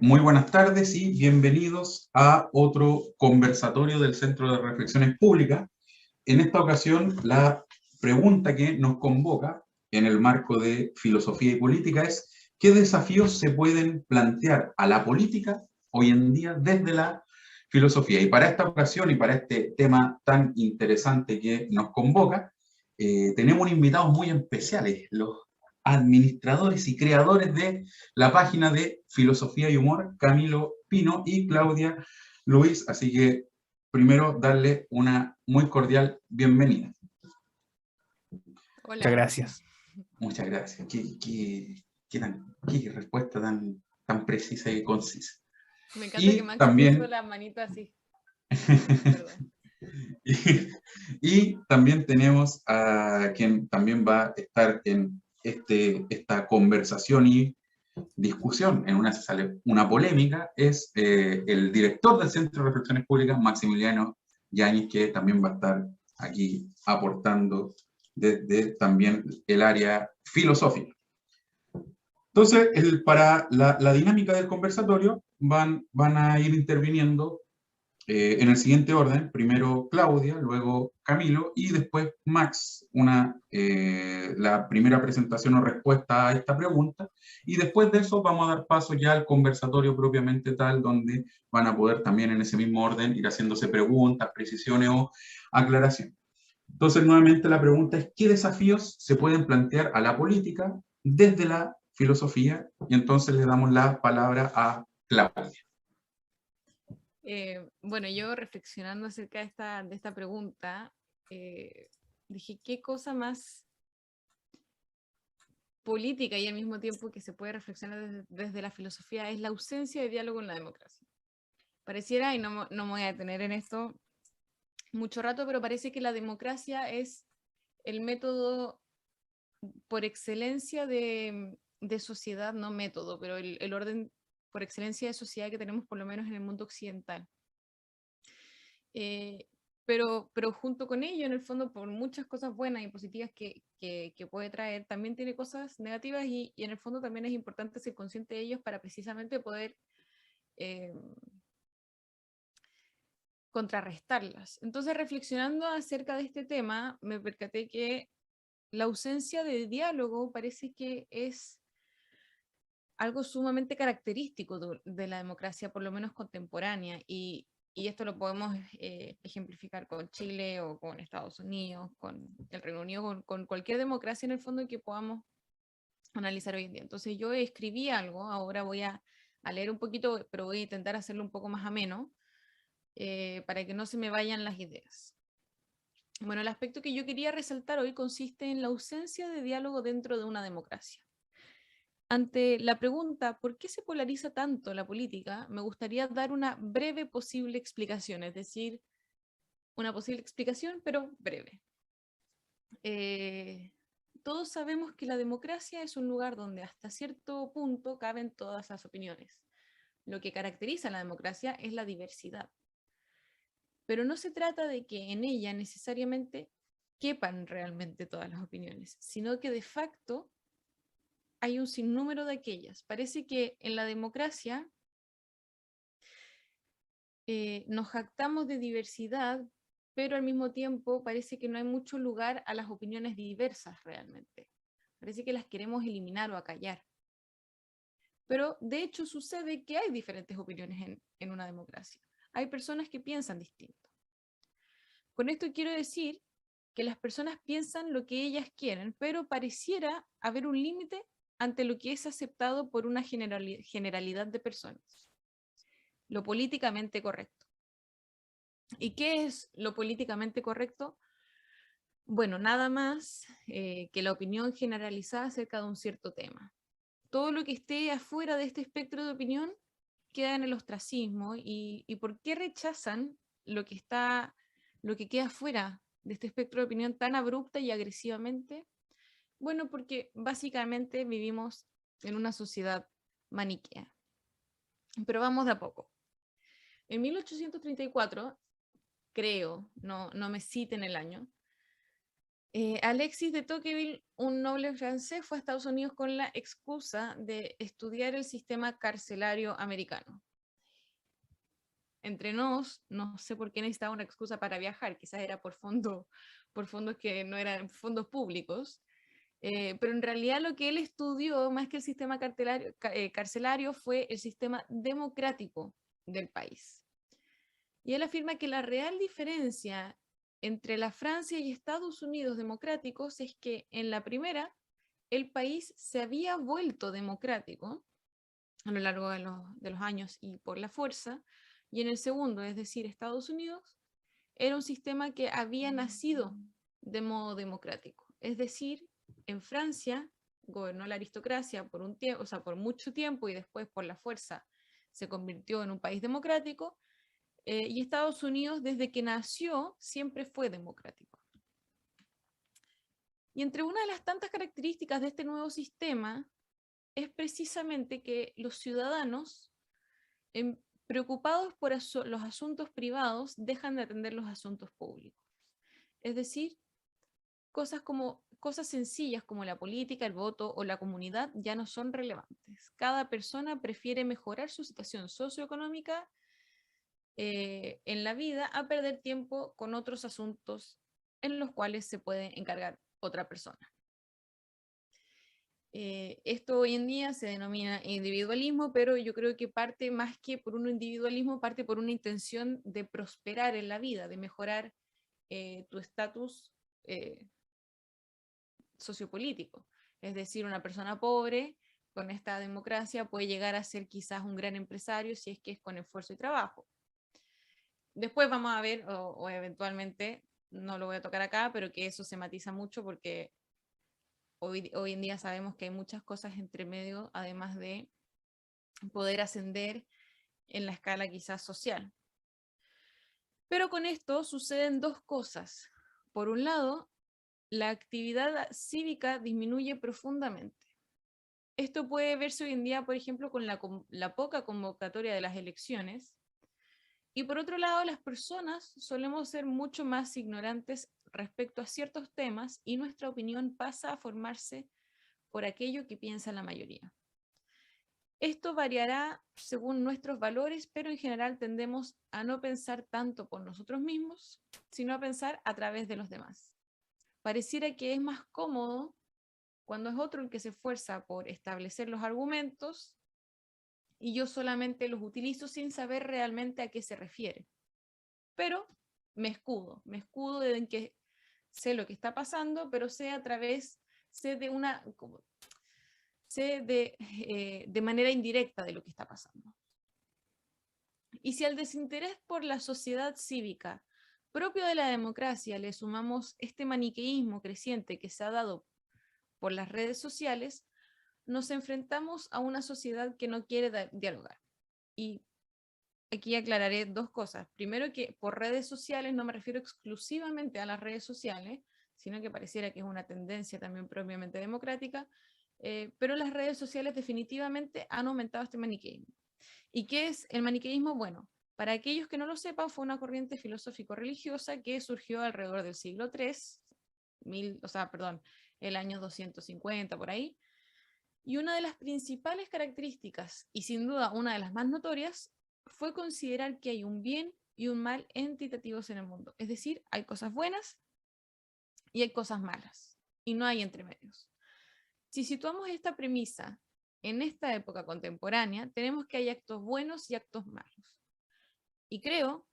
Muy buenas tardes y bienvenidos a otro conversatorio del Centro de Reflexiones Públicas. En esta ocasión, la pregunta que nos convoca en el marco de filosofía y política es: ¿qué desafíos se pueden plantear a la política hoy en día desde la filosofía? Y para esta ocasión y para este tema tan interesante que nos convoca, tenemos invitados muy especiales, los administradores y creadores de la página de Filosofía y Humor, Camilo Pino y Claudia Luis. Así que primero darle una muy cordial bienvenida. Muchas Hola. gracias. Muchas gracias. Qué respuesta tan precisa y concisa. Me encanta que Y Max puso también, la manita así. Perdón. y también tenemos a quien también va a estar en esta conversación y discusión, en una se sale una polémica, es el director del Centro de Reflexiones Públicas, Maximiliano Yáñez, que también va a estar aquí aportando desde también el área filosófica. Entonces, para la dinámica del conversatorio van a ir interviniendo en el siguiente orden: primero Claudia, luego Camilo y después Max, la primera presentación o respuesta a esta pregunta, y después de eso vamos a dar paso ya al conversatorio propiamente tal, donde van a poder también en ese mismo orden ir haciéndose preguntas, precisiones o aclaraciones. Entonces, nuevamente la pregunta es: ¿qué desafíos se pueden plantear a la política desde la filosofía? Y entonces le damos la palabra a Claudia. Bueno, yo reflexionando acerca de esta pregunta, dije, ¿qué cosa más política y al mismo tiempo que se puede reflexionar desde la filosofía es la ausencia de diálogo en la democracia? Pareciera, y no me voy a detener en esto mucho rato, pero parece que la democracia es el método por excelencia de sociedad, no método, pero el orden por excelencia de sociedad que tenemos por lo menos en el mundo occidental. Pero junto con ello, en el fondo, por muchas cosas buenas y positivas que puede traer, también tiene cosas negativas y en el fondo también es importante ser consciente de ellos para precisamente poder contrarrestarlas. Entonces, reflexionando acerca de este tema, me percaté que la ausencia de diálogo parece que es algo sumamente característico de la democracia, por lo menos contemporánea, y esto lo podemos ejemplificar con Chile o con Estados Unidos, con el Reino Unido, con cualquier democracia en el fondo que podamos analizar hoy en día. Entonces yo escribí algo, ahora voy a leer un poquito, pero voy a intentar hacerlo un poco más ameno, para que no se me vayan las ideas. Bueno, el aspecto que yo quería resaltar hoy consiste en la ausencia de diálogo dentro de una democracia. Ante la pregunta ¿por qué se polariza tanto la política?, me gustaría dar una breve posible explicación, es decir, una posible explicación, pero breve. Todos sabemos que la democracia es un lugar donde hasta cierto punto caben todas las opiniones. Lo que caracteriza a la democracia es la diversidad. Pero no se trata de que en ella necesariamente quepan realmente todas las opiniones, sino que de facto hay un sinnúmero de aquellas. Parece que en la democracia nos jactamos de diversidad, pero al mismo tiempo parece que no hay mucho lugar a las opiniones diversas realmente. Parece que las queremos eliminar o acallar. Pero de hecho sucede que hay diferentes opiniones en una democracia. Hay personas que piensan distinto. Con esto quiero decir que las personas piensan lo que ellas quieren, pero pareciera haber un límite ante lo que es aceptado por una generalidad de personas. Lo políticamente correcto. ¿Y qué es lo políticamente correcto? Bueno, nada más que la opinión generalizada acerca de un cierto tema. Todo lo que esté afuera de este espectro de opinión queda en el ostracismo. ¿Y por qué rechazan lo que queda fuera de este espectro de opinión tan abrupta y agresivamente? Bueno, porque básicamente vivimos en una sociedad maniquea. Pero vamos de a poco. En 1834, creo, no me citen el año, Alexis de Tocqueville, un noble francés, fue a Estados Unidos con la excusa de estudiar el sistema carcelario americano. Entre nos, no sé por qué necesitaba una excusa para viajar, quizás era por fondos que no eran fondos públicos, pero en realidad lo que él estudió, más que el sistema carcelario, fue el sistema democrático del país. Y él afirma que la real diferencia entre la Francia y Estados Unidos democráticos es que en la primera, el país se había vuelto democrático a lo largo de los años y por la fuerza, y en el segundo, es decir, Estados Unidos, era un sistema que había nacido de modo democrático. Es decir, en Francia gobernó la aristocracia por un tiempo, o sea, por mucho tiempo y después por la fuerza se convirtió en un país democrático, y Estados Unidos desde que nació siempre fue democrático. Y entre una de las tantas características de este nuevo sistema es precisamente que los ciudadanos, preocupados por los asuntos privados, dejan de atender los asuntos públicos. Es decir, cosas sencillas como la política, el voto o la comunidad ya no son relevantes. Cada persona prefiere mejorar su situación socioeconómica en la vida a perder tiempo con otros asuntos en los cuales se puede encargar otra persona. Esto hoy en día se denomina individualismo, pero yo creo que parte más que por un individualismo, parte por una intención de prosperar en la vida, de mejorar tu estatus sociopolítico. Es decir, una persona pobre con esta democracia puede llegar a ser quizás un gran empresario si es que es con esfuerzo y trabajo. Después vamos a ver, o eventualmente, no lo voy a tocar acá, pero que eso se matiza mucho porque hoy en día sabemos que hay muchas cosas entre medio, además de poder ascender en la escala quizás social. Pero con esto suceden dos cosas. Por un lado, la actividad cívica disminuye profundamente. Esto puede verse hoy en día, por ejemplo, con la poca convocatoria de las elecciones. Y por otro lado, las personas solemos ser mucho más ignorantes respecto a ciertos temas y nuestra opinión pasa a formarse por aquello que piensa la mayoría. Esto variará según nuestros valores, pero en general tendemos a no pensar tanto por nosotros mismos, sino a pensar a través de los demás. Pareciera que es más cómodo cuando es otro el que se esfuerza por establecer los argumentos y yo solamente los utilizo sin saber realmente a qué se refiere. Pero me escudo en que sé lo que está pasando, pero sé de manera indirecta de lo que está pasando. Y si al desinterés por la sociedad cívica propio de la democracia le sumamos este maniqueísmo creciente que se ha dado por las redes sociales, nos enfrentamos a una sociedad que no quiere dialogar. Y aquí aclararé dos cosas. Primero, que por redes sociales no me refiero exclusivamente a las redes sociales, sino que pareciera que es una tendencia también propiamente democrática, pero las redes sociales definitivamente han aumentado este maniqueísmo. ¿Y qué es el maniqueísmo? Bueno, para aquellos que no lo sepan, fue una corriente filosófico-religiosa que surgió alrededor del siglo III, el año 250 por ahí, y una de las principales características, y sin duda una de las más notorias, fue considerar que hay un bien y un mal entitativos en el mundo. Es decir, hay cosas buenas y hay cosas malas, y no hay entremedios. Si situamos esta premisa en esta época contemporánea, tenemos que hay actos buenos y actos malos. Y creo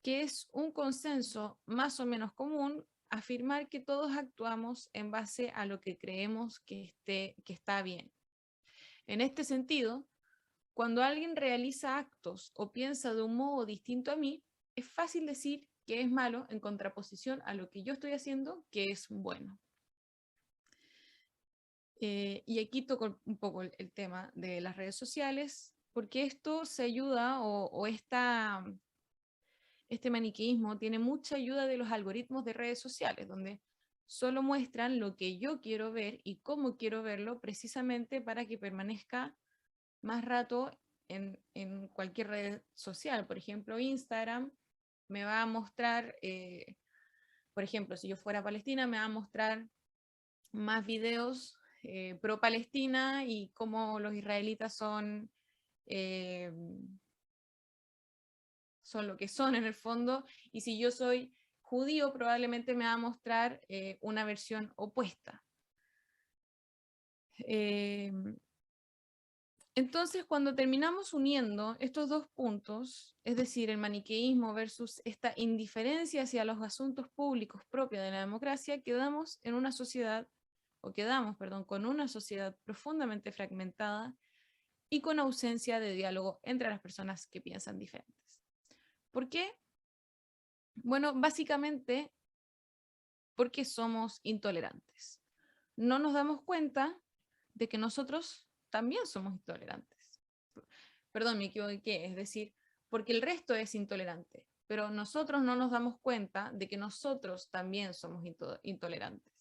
que es un consenso más o menos común afirmar que todos actuamos en base a lo que creemos que está bien. En este sentido, cuando alguien realiza actos o piensa de un modo distinto a mí, es fácil decir que es malo en contraposición a lo que yo estoy haciendo, que es bueno. Y aquí toco un poco el tema de las redes sociales, porque esto se ayuda este maniqueísmo tiene mucha ayuda de los algoritmos de redes sociales, donde solo muestran lo que yo quiero ver y cómo quiero verlo, precisamente para que permanezca más rato en cualquier red social. Por ejemplo, Instagram me va a mostrar Por ejemplo, si yo fuera a Palestina, me va a mostrar más videos pro Palestina y cómo los israelitas son lo que son en el fondo, y si yo soy judío, probablemente me va a mostrar una versión opuesta. Entonces, cuando terminamos uniendo estos dos puntos, es decir, el maniqueísmo versus esta indiferencia hacia los asuntos públicos propia de la democracia, quedamos en una sociedad, con una sociedad profundamente fragmentada y con ausencia de diálogo entre las personas que piensan diferentes. ¿Por qué? Bueno, básicamente porque somos intolerantes. No nos damos cuenta de que nosotros también somos intolerantes. Perdón, me equivoqué, es decir, porque el resto es intolerante, pero nosotros no nos damos cuenta de que nosotros también somos intolerantes.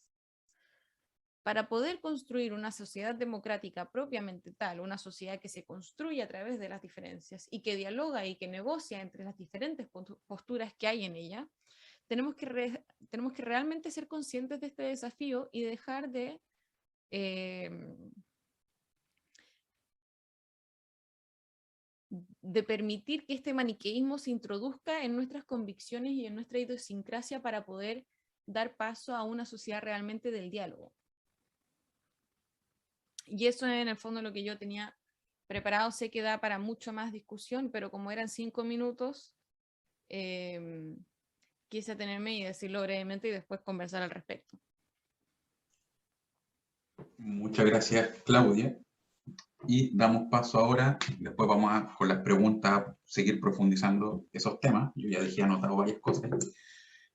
Para poder construir una sociedad democrática propiamente tal, una sociedad que se construye a través de las diferencias y que dialoga y que negocia entre las diferentes posturas que hay en ella, tenemos que realmente ser conscientes de este desafío y dejar de permitir que este maniqueísmo se introduzca en nuestras convicciones y en nuestra idiosincrasia para poder dar paso a una sociedad realmente del diálogo. Y eso es en el fondo lo que yo tenía preparado. Sé que da para mucho más discusión, pero como eran 5 minutos, quise atenerme y decirlo brevemente y después conversar al respecto. Muchas gracias, Claudia. Y damos paso ahora, después vamos con las preguntas a seguir profundizando esos temas. Yo ya dejé anotado varias cosas.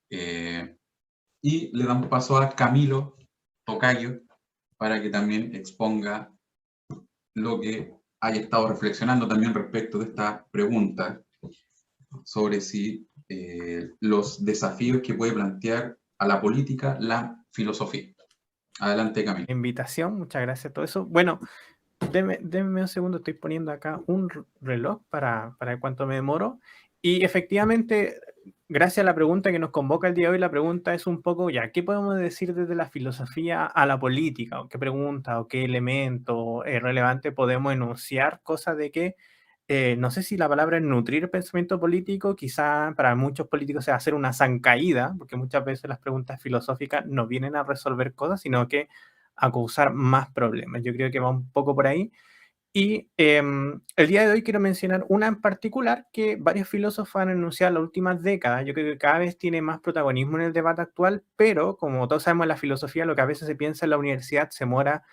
Y le damos paso a Camilo Tocayo para que también exponga lo que haya estado reflexionando también respecto de esta pregunta sobre si los desafíos que puede plantear a la política la filosofía. Adelante, Camilo. Invitación, muchas gracias a todo eso. Bueno, denme un segundo, estoy poniendo acá un reloj para cuánto me demoro. Y efectivamente, gracias a la pregunta que nos convoca el día de hoy, la pregunta es un poco, ya, ¿qué podemos decir desde la filosofía a la política? ¿O qué pregunta o qué elemento relevante podemos enunciar? Cosa de que, no sé si la palabra es nutrir el pensamiento político, quizá para muchos políticos sea hacer una zancadilla, porque muchas veces las preguntas filosóficas no vienen a resolver cosas, sino que a causar más problemas. Yo creo que va un poco por ahí. Y el día de hoy quiero mencionar una en particular que varios filósofos han enunciado en las últimas décadas. Yo creo que cada vez tiene más protagonismo en el debate actual, pero como todos sabemos, la filosofía, lo que a veces se piensa en la universidad, se demora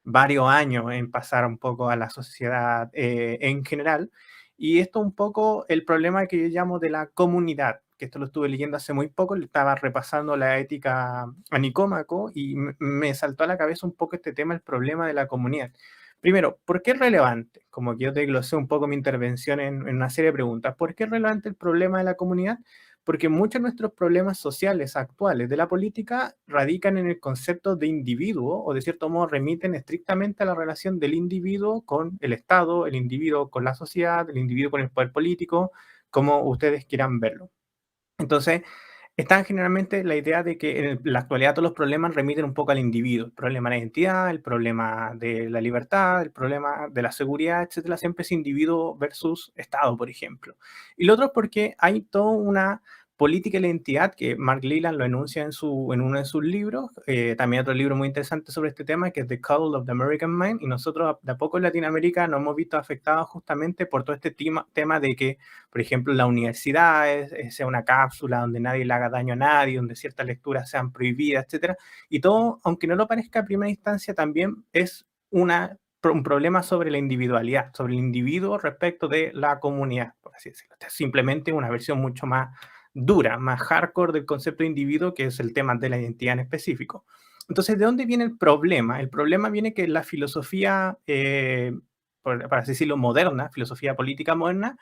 varios años en pasar un poco a la sociedad en general. Y esto un poco el problema que yo llamo de la comunidad, que esto lo estuve leyendo hace muy poco, le estaba repasando la ética a Nicómaco y me saltó a la cabeza un poco este tema, el problema de la comunidad. Primero, ¿por qué es relevante? Como que yo desglosé un poco mi intervención en una serie de preguntas. ¿Por qué es relevante el problema de la comunidad? Porque muchos de nuestros problemas sociales actuales de la política radican en el concepto de individuo o de cierto modo remiten estrictamente a la relación del individuo con el Estado, el individuo con la sociedad, el individuo con el poder político, como ustedes quieran verlo. Entonces, está generalmente la idea de que en la actualidad todos los problemas remiten un poco al individuo. El problema de la identidad, el problema de la libertad, el problema de la seguridad, etcétera. Siempre es individuo versus Estado, por ejemplo. Y lo otro es porque hay toda una política de la identidad que Mark Leland lo enuncia en uno de sus libros. También otro libro muy interesante sobre este tema que es The Call of the American Mind. Y nosotros de a poco en Latinoamérica nos hemos visto afectados justamente por todo este tema de que, por ejemplo, la universidad sea una cápsula donde nadie le haga daño a nadie, donde ciertas lecturas sean prohibidas, etcétera. Y todo, aunque no lo parezca a primera instancia, también es un problema sobre la individualidad, sobre el individuo respecto de la comunidad, por así decirlo. Es simplemente una versión mucho más dura, más hardcore del concepto de individuo, que es el tema de la identidad en específico. Entonces, ¿de dónde viene el problema? El problema viene que la filosofía, para así decirlo, moderna, filosofía política moderna,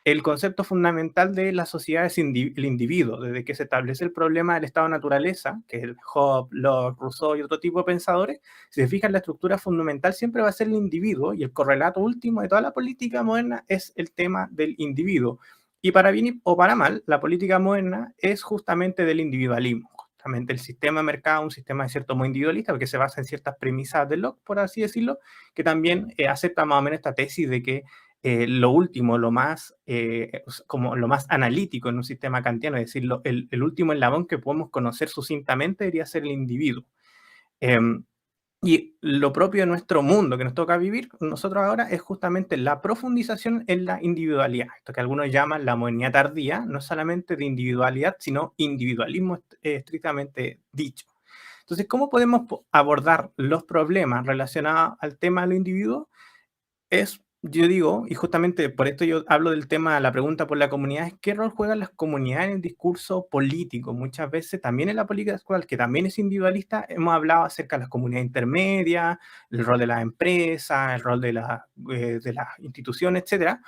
el concepto fundamental de la sociedad es el individuo, desde que se establece el problema del estado de naturaleza, que es el Hobbes, Locke, Rousseau y otro tipo de pensadores. Si se fijan, la estructura fundamental siempre va a ser el individuo, y el correlato último de toda la política moderna es el tema del individuo. Y para bien o para mal, la política moderna es justamente del individualismo. Justamente el sistema de mercado, un sistema de cierto modo individualista, porque se basa en ciertas premisas de Locke, por así decirlo, que también acepta más o menos esta tesis de que lo último, como lo más analítico en un sistema kantiano, es decir, el último eslabón que podemos conocer sucintamente debería ser el individuo. Y lo propio de nuestro mundo que nos toca vivir nosotros ahora es justamente la profundización en la individualidad. Esto que algunos llaman la modernidad tardía, no es solamente de individualidad, sino individualismo estrictamente dicho. Entonces, ¿cómo podemos abordar los problemas relacionados al tema de los individuos? Yo digo, y justamente por esto yo hablo del tema de la pregunta por la comunidad, es qué rol juegan las comunidades en el discurso político. Muchas veces también en la política actual, que también es individualista, hemos hablado acerca de las comunidades intermedias, el rol de las empresas, el rol de las instituciones, etcétera.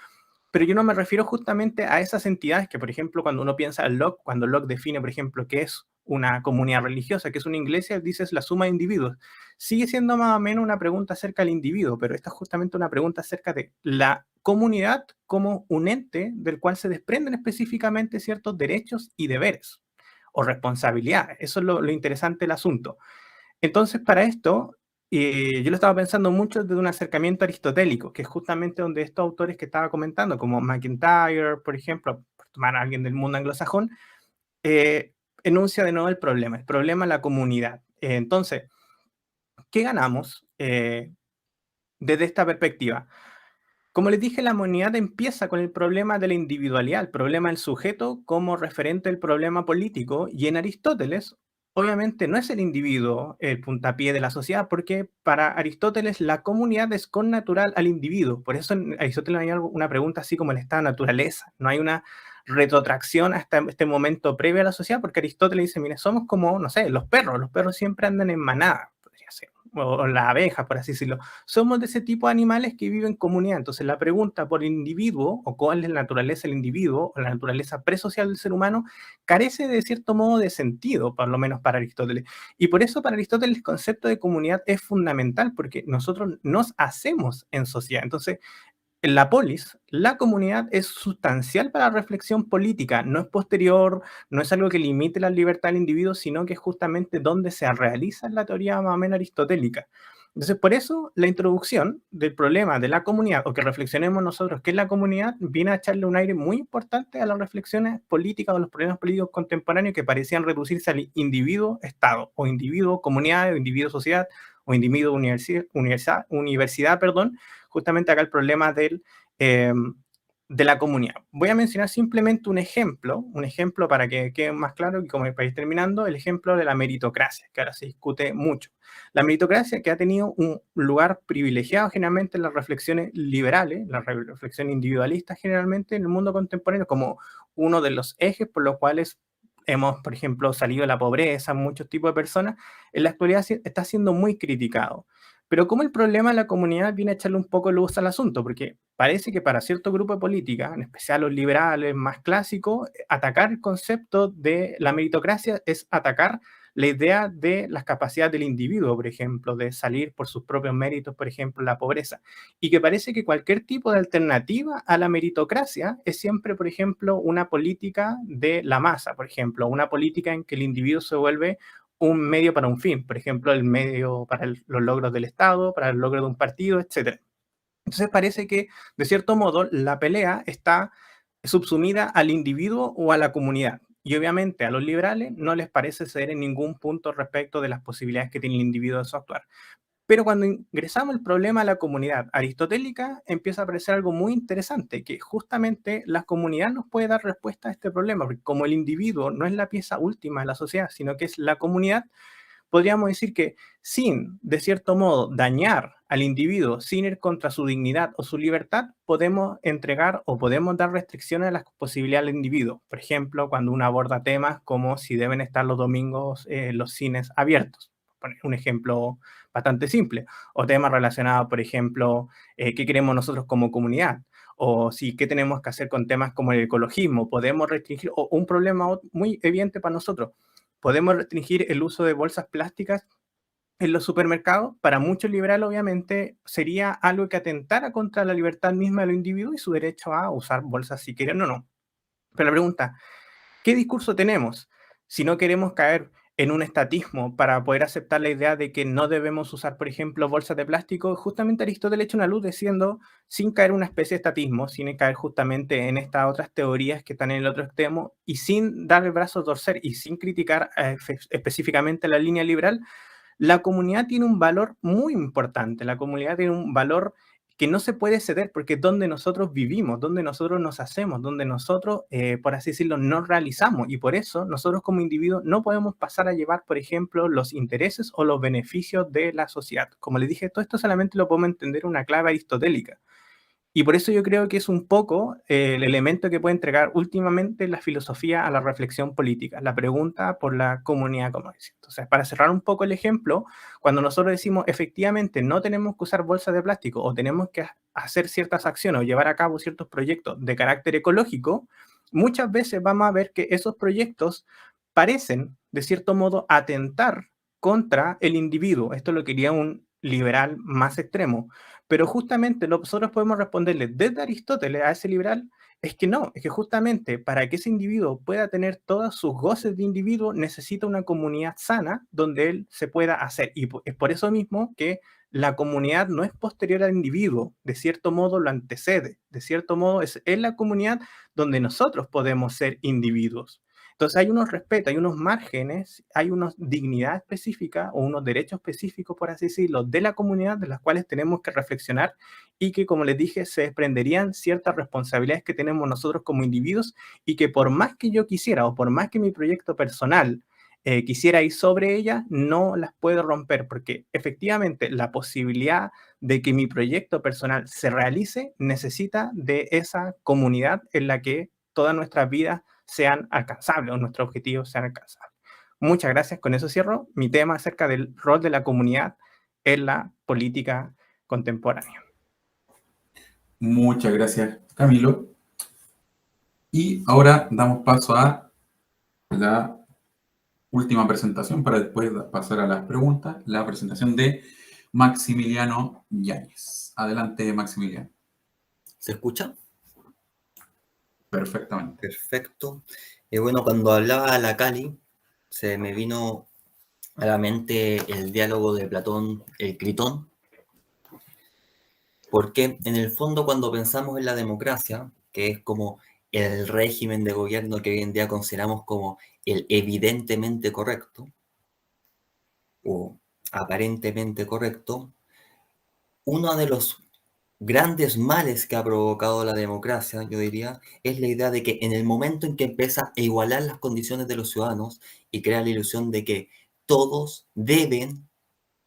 Pero yo no me refiero justamente a esas entidades que, por ejemplo, cuando uno piensa en Locke, cuando Locke define, por ejemplo, qué es una comunidad religiosa, qué es una iglesia, dices la suma de individuos. Sigue siendo más o menos una pregunta acerca del individuo, pero esta es justamente una pregunta acerca de la comunidad como un ente del cual se desprenden específicamente ciertos derechos y deberes o responsabilidades. Eso es lo interesante del asunto. Entonces, para esto, yo lo estaba pensando mucho desde un acercamiento aristotélico, que es justamente donde estos autores que estaba comentando, como McIntyre, por ejemplo, por tomar a alguien del mundo anglosajón, enuncia de nuevo el problema de la comunidad. Entonces, ¿qué ganamos desde esta perspectiva? Como les dije, la modernidad empieza con el problema de la individualidad, el problema del sujeto como referente del problema político, y en Aristóteles, obviamente no es el individuo el puntapié de la sociedad, porque para Aristóteles la comunidad es connatural al individuo. Por eso en Aristóteles no hay una pregunta así como el estado de naturaleza, no hay una retrotracción hasta este momento previo a la sociedad, porque Aristóteles dice, mire, somos como, no sé, los perros siempre andan en manada, podría ser, o las abejas, por así decirlo. Somos de ese tipo de animales que viven en comunidad. Entonces, la pregunta por el individuo, o cuál es la naturaleza del individuo, o la naturaleza presocial del ser humano, carece de cierto modo de sentido, por lo menos para Aristóteles. Y por eso para Aristóteles el concepto de comunidad es fundamental, porque nosotros nos hacemos en sociedad. Entonces, en la polis, la comunidad es sustancial para la reflexión política, no es posterior, no es algo que limite la libertad del individuo, sino que es justamente donde se realiza la teoría más o menos aristotélica. Entonces, por eso la introducción del problema de la comunidad, o que reflexionemos nosotros qué es la comunidad, viene a echarle un aire muy importante a las reflexiones políticas o los problemas políticos contemporáneos que parecían reducirse al individuo-estado, o individuo-comunidad, o individuo-sociedad, o individuo-universidad, perdón, justamente acá el problema de la comunidad. Voy a mencionar simplemente un ejemplo para que quede más claro y como para ir terminando, el ejemplo de la meritocracia, que ahora se discute mucho. La meritocracia que ha tenido un lugar privilegiado generalmente en las reflexiones liberales, las reflexiones individualistas generalmente en el mundo contemporáneo, como uno de los ejes por los cuales hemos, por ejemplo, salido de la pobreza, muchos tipos de personas, en la actualidad está siendo muy criticado. Pero como el problema de la comunidad viene a echarle un poco luz al asunto, porque parece que para cierto grupo de política, en especial los liberales más clásicos, atacar el concepto de la meritocracia es atacar la idea de las capacidades del individuo, por ejemplo, de salir por sus propios méritos, por ejemplo, la pobreza. Y que parece que cualquier tipo de alternativa a la meritocracia es siempre, por ejemplo, una política de la masa, por ejemplo, una política en que el individuo se vuelve un medio para un fin, por ejemplo, el medio para los logros del Estado, para el logro de un partido, etc. Entonces parece que, de cierto modo, la pelea está subsumida al individuo o a la comunidad. Y obviamente a los liberales no les parece ceder en ningún punto respecto de las posibilidades que tiene el individuo de su actuar. Pero cuando ingresamos el problema a la comunidad aristotélica, empieza a aparecer algo muy interesante, que justamente la comunidad nos puede dar respuesta a este problema, porque como el individuo no es la pieza última de la sociedad, sino que es la comunidad, podríamos decir que sin, de cierto modo, dañar al individuo, sin ir contra su dignidad o su libertad, podemos entregar o podemos dar restricciones a las posibilidades del individuo. Por ejemplo, cuando uno aborda temas como si deben estar los domingos los cines abiertos. Un ejemplo bastante simple. O temas relacionados, por ejemplo, qué queremos nosotros como comunidad. O si qué tenemos que hacer con temas como el ecologismo. Podemos restringir, o un problema muy evidente para nosotros, podemos restringir el uso de bolsas plásticas en los supermercados. Para muchos liberales, obviamente, sería algo que atentara contra la libertad misma de los individuos y su derecho a usar bolsas si quieren o no. Pero la pregunta, ¿qué discurso tenemos si no queremos caer en un estatismo para poder aceptar la idea de que no debemos usar, por ejemplo, bolsas de plástico, justamente Aristóteles echa una luz diciendo, sin caer en una especie de estatismo, sin caer justamente en estas otras teorías que están en el otro extremo, y sin dar el brazo a torcer y sin criticar específicamente la línea liberal, la comunidad tiene un valor muy importante, la comunidad tiene un valor que no se puede ceder porque es donde nosotros vivimos, donde nosotros nos hacemos, donde nosotros, por así decirlo, nos realizamos, y por eso nosotros como individuos no podemos pasar a llevar, por ejemplo, los intereses o los beneficios de la sociedad. Como les dije, todo esto solamente lo podemos entender en una clave aristotélica. Y por eso yo creo que es un poco el elemento que puede entregar últimamente la filosofía a la reflexión política, la pregunta por la comunidad, como decía. Entonces, para cerrar un poco el ejemplo, cuando nosotros decimos efectivamente no tenemos que usar bolsas de plástico o tenemos que hacer ciertas acciones o llevar a cabo ciertos proyectos de carácter ecológico, muchas veces vamos a ver que esos proyectos parecen, de cierto modo, atentar contra el individuo. Esto lo quería un liberal más extremo. Pero justamente nosotros podemos responderle desde Aristóteles a ese liberal, es que no, es que justamente para que ese individuo pueda tener todos sus goces de individuo, necesita una comunidad sana donde él se pueda hacer. Y es por eso mismo que la comunidad no es posterior al individuo, de cierto modo lo antecede, de cierto modo es en la comunidad donde nosotros podemos ser individuos. Entonces hay unos respetos, hay unos márgenes, hay una dignidad específica o unos derechos específicos, por así decirlo, de la comunidad de las cuales tenemos que reflexionar y que, como les dije, se desprenderían ciertas responsabilidades que tenemos nosotros como individuos y que por más que yo quisiera o por más que mi proyecto personal quisiera ir sobre ellas, no las puedo romper porque efectivamente la posibilidad de que mi proyecto personal se realice necesita de esa comunidad en la que todas nuestras vidas sean alcanzables o nuestros objetivos sean alcanzables. Muchas gracias. Con eso cierro mi tema acerca del rol de la comunidad en la política contemporánea. Muchas gracias, Camilo. Y ahora damos paso a la última presentación para después pasar a las preguntas, la presentación de Maximiliano Yáñez. Adelante, Maximiliano. ¿Se escucha? Perfectamente. Perfecto. Bueno, cuando hablaba la Cali, se me vino a la mente el diálogo de Platón, el Critón, porque en el fondo cuando pensamos en la democracia, que es como el régimen de gobierno que hoy en día consideramos como el evidentemente correcto, o aparentemente correcto, uno de los grandes males que ha provocado la democracia, yo diría, es la idea de que en el momento en que empieza a igualar las condiciones de los ciudadanos y crea la ilusión de que todos deben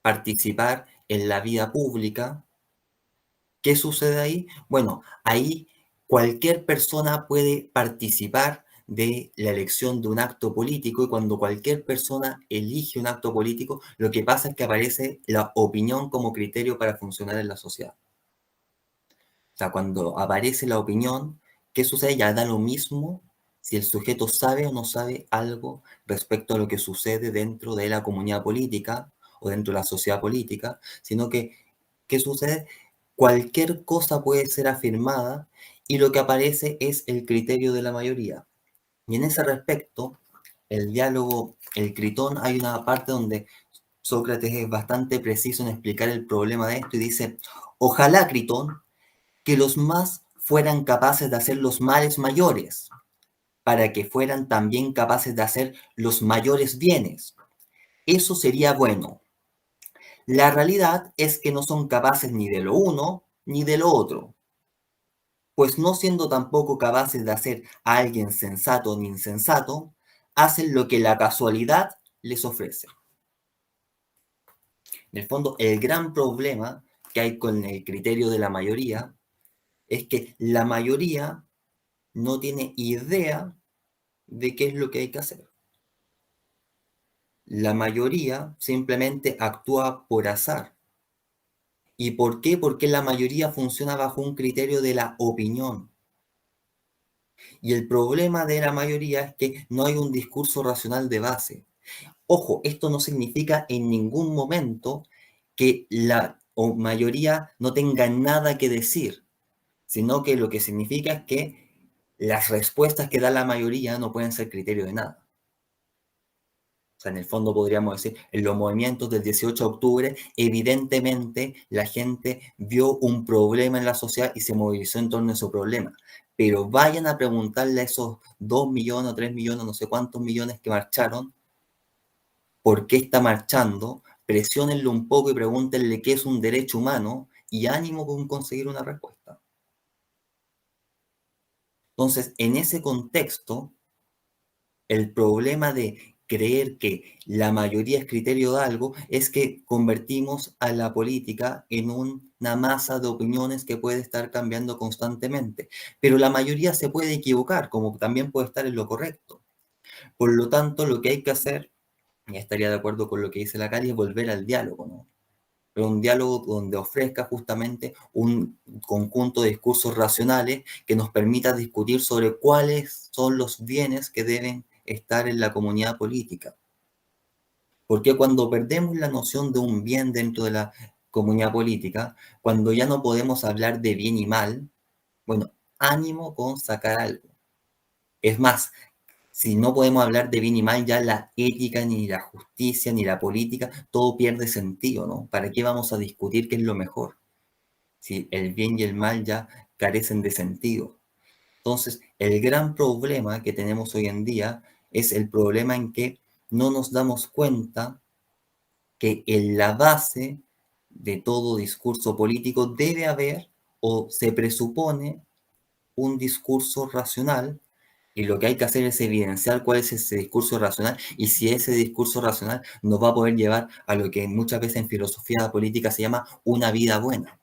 participar en la vida pública, ¿qué sucede ahí? Bueno, ahí cualquier persona puede participar de la elección de un acto político y cuando cualquier persona elige un acto político, lo que pasa es que aparece la opinión como criterio para funcionar en la sociedad. O sea, cuando aparece la opinión, ¿qué sucede? Ya da lo mismo si el sujeto sabe o no sabe algo respecto a lo que sucede dentro de la comunidad política o dentro de la sociedad política, sino que, ¿qué sucede? Cualquier cosa puede ser afirmada y lo que aparece es el criterio de la mayoría. Y en ese respecto, el diálogo, el Critón, hay una parte donde Sócrates es bastante preciso en explicar el problema de esto y dice, ojalá, Critón, que los más fueran capaces de hacer los males mayores, para que fueran también capaces de hacer los mayores bienes. Eso sería bueno. La realidad es que no son capaces ni de lo uno ni de lo otro, pues no siendo tampoco capaces de hacer a alguien sensato ni insensato, hacen lo que la casualidad les ofrece. En el fondo, el gran problema que hay con el criterio de la mayoría es que la mayoría no tiene idea de qué es lo que hay que hacer. La mayoría simplemente actúa por azar. ¿Y por qué? Porque la mayoría funciona bajo un criterio de la opinión. Y el problema de la mayoría es que no hay un discurso racional de base. Ojo, esto no significa en ningún momento que la mayoría no tenga nada que decir, sino que lo que significa es que las respuestas que da la mayoría no pueden ser criterio de nada. sea, en el fondo podríamos decir, en los movimientos del 18 de octubre, evidentemente la gente vio un problema en la sociedad y se movilizó en torno a ese problema. Pero vayan a preguntarle a esos 2 millones o 3 millones, no sé cuántos millones que marcharon, por qué está marchando, presionenlo un poco y pregúntenle qué es un derecho humano y ánimo con conseguir una respuesta. Entonces, en ese contexto, el problema de creer que la mayoría es criterio de algo es que convertimos a la política en una masa de opiniones que puede estar cambiando constantemente. Pero la mayoría se puede equivocar, como también puede estar en lo correcto. Por lo tanto, lo que hay que hacer, y estaría de acuerdo con lo que dice la Cari, es volver al diálogo, ¿no? Pero un diálogo donde ofrezca justamente un conjunto de discursos racionales que nos permita discutir sobre cuáles son los bienes que deben estar en la comunidad política. Porque cuando perdemos la noción de un bien dentro de la comunidad política, cuando ya no podemos hablar de bien y mal, bueno, ánimo con sacar algo. Es más, si no podemos hablar de bien y mal, ya la ética, ni la justicia, ni la política, todo pierde sentido, ¿no? ¿Para qué vamos a discutir qué es lo mejor? Si el bien y el mal ya carecen de sentido. Entonces, el gran problema que tenemos hoy en día es el problema en que no nos damos cuenta que en la base de todo discurso político debe haber o se presupone un discurso racional y lo que hay que hacer es evidenciar cuál es ese discurso racional y si ese discurso racional nos va a poder llevar a lo que muchas veces en filosofía política se llama una vida buena.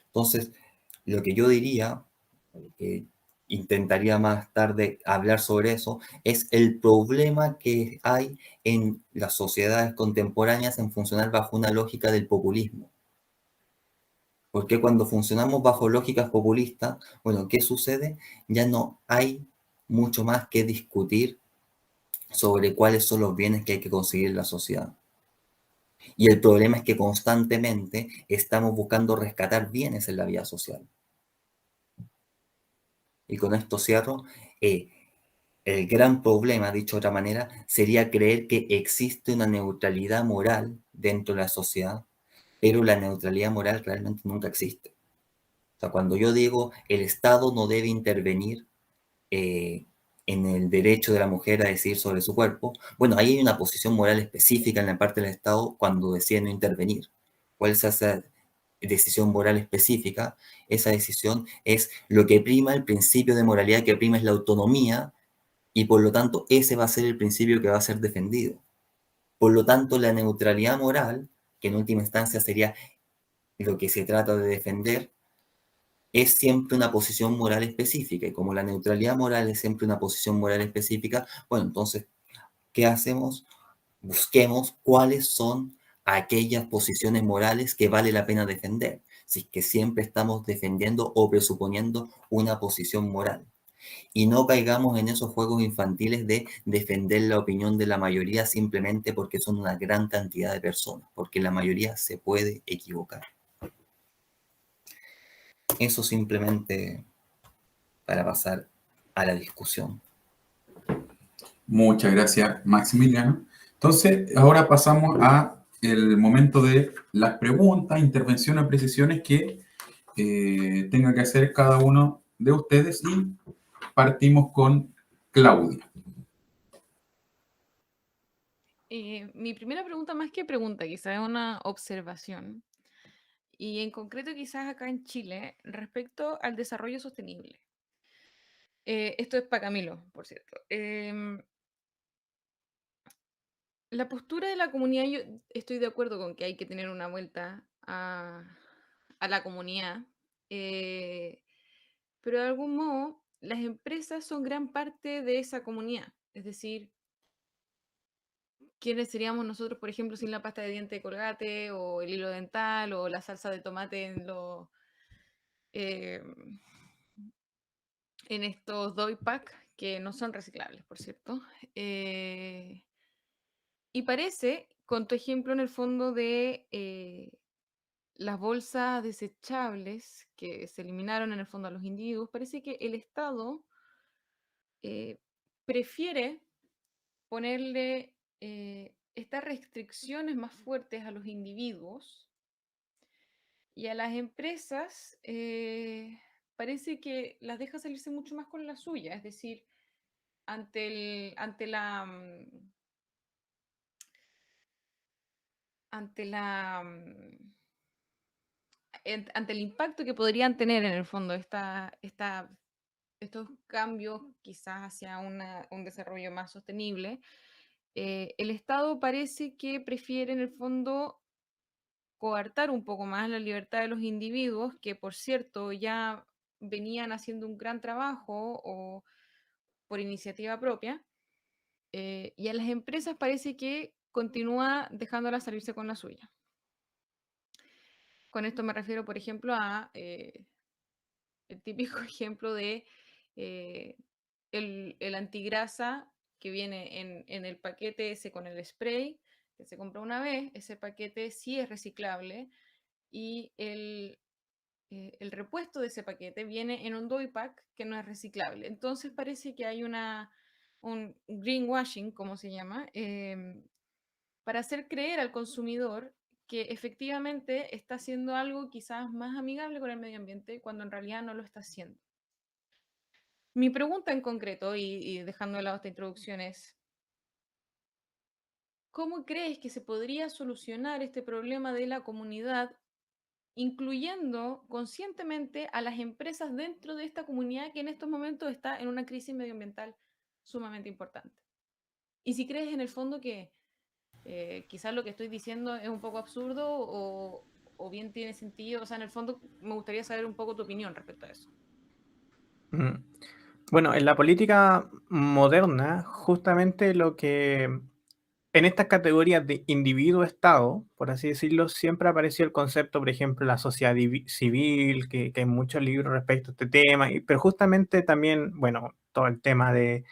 Entonces, lo que yo diría, que intentaría más tarde hablar sobre eso, es el problema que hay en las sociedades contemporáneas en funcionar bajo una lógica del populismo. Porque cuando funcionamos bajo lógicas populistas, bueno, ¿qué sucede? Ya no hay mucho más que discutir sobre cuáles son los bienes que hay que conseguir en la sociedad. Y el problema es que constantemente estamos buscando rescatar bienes en la vida social. Y con esto cierro. El gran problema, dicho de otra manera, sería creer que existe una neutralidad moral dentro de la sociedad, pero la neutralidad moral realmente nunca existe. O sea, cuando yo digo el Estado no debe intervenir en el derecho de la mujer a decidir sobre su cuerpo, bueno, ahí hay una posición moral específica en la parte del Estado cuando decide no intervenir. ¿Cuál es esa decisión moral específica? Esa decisión es lo que prima, el principio de moralidad que prima es la autonomía y por lo tanto ese va a ser el principio que va a ser defendido. Por lo tanto, la neutralidad moral, que en última instancia sería lo que se trata de defender, es siempre una posición moral específica. Y como la neutralidad moral es siempre una posición moral específica, bueno, entonces, ¿qué hacemos? Busquemos cuáles son aquellas posiciones morales que vale la pena defender, si es que siempre estamos defendiendo o presuponiendo una posición moral. Y no caigamos en esos juegos infantiles de defender la opinión de la mayoría simplemente porque son una gran cantidad de personas, porque la mayoría se puede equivocar. Eso simplemente para pasar a la discusión. Muchas gracias, Maximiliano. Entonces, ahora pasamos a el momento de las preguntas, intervenciones, precisiones que tenga que hacer cada uno de ustedes y partimos con Claudia. Mi primera pregunta, más que pregunta, quizás es una observación, y en concreto quizás acá en Chile, respecto al desarrollo sostenible. Esto es para Camilo, por cierto. La postura de la comunidad, yo estoy de acuerdo con que hay que tener una vuelta a la comunidad, pero de algún modo las empresas son gran parte de esa comunidad. Es decir, ¿quiénes seríamos nosotros, por ejemplo, sin la pasta de diente de Colgate o el hilo dental o la salsa de tomate eh, en estos doy pack que no son reciclables, por cierto? Y parece, con tu ejemplo en el fondo de las bolsas desechables que se eliminaron en el fondo a los individuos, parece que el Estado prefiere ponerle estas restricciones más fuertes a los individuos y a las empresas parece que las deja salirse mucho más con la suya, es decir, ante la ante el impacto que podrían tener en el fondo estos cambios quizás hacia un desarrollo más sostenible, el Estado parece que prefiere en el fondo coartar un poco más la libertad de los individuos, que por cierto ya venían haciendo un gran trabajo o por iniciativa propia, y a las empresas parece que continúa dejándolas salirse con la suya. Con esto me refiero, por ejemplo, a el típico ejemplo de el antigrasa que viene en el paquete ese con el spray, que se compra una vez, ese paquete sí es reciclable y el repuesto de ese paquete viene en un doy pack que no es reciclable. Entonces parece que hay un greenwashing, como se llama, para hacer creer al consumidor que efectivamente está haciendo algo quizás más amigable con el medio ambiente cuando en realidad no lo está haciendo. Mi pregunta en concreto, y dejando de lado esta introducción, es: ¿cómo crees que se podría solucionar este problema de la comunidad, incluyendo conscientemente a las empresas dentro de esta comunidad que en estos momentos está en una crisis medioambiental sumamente importante? Y si crees en el fondo que quizás lo que estoy diciendo es un poco absurdo o bien tiene sentido, o sea, en el fondo me gustaría saber un poco tu opinión respecto a eso. Bueno, en la política moderna, justamente lo que en estas categorías de individuo-estado, por así decirlo, siempre apareció el concepto, por ejemplo, la sociedad civil, que hay muchos libros respecto a este tema, pero justamente también, bueno, todo el tema de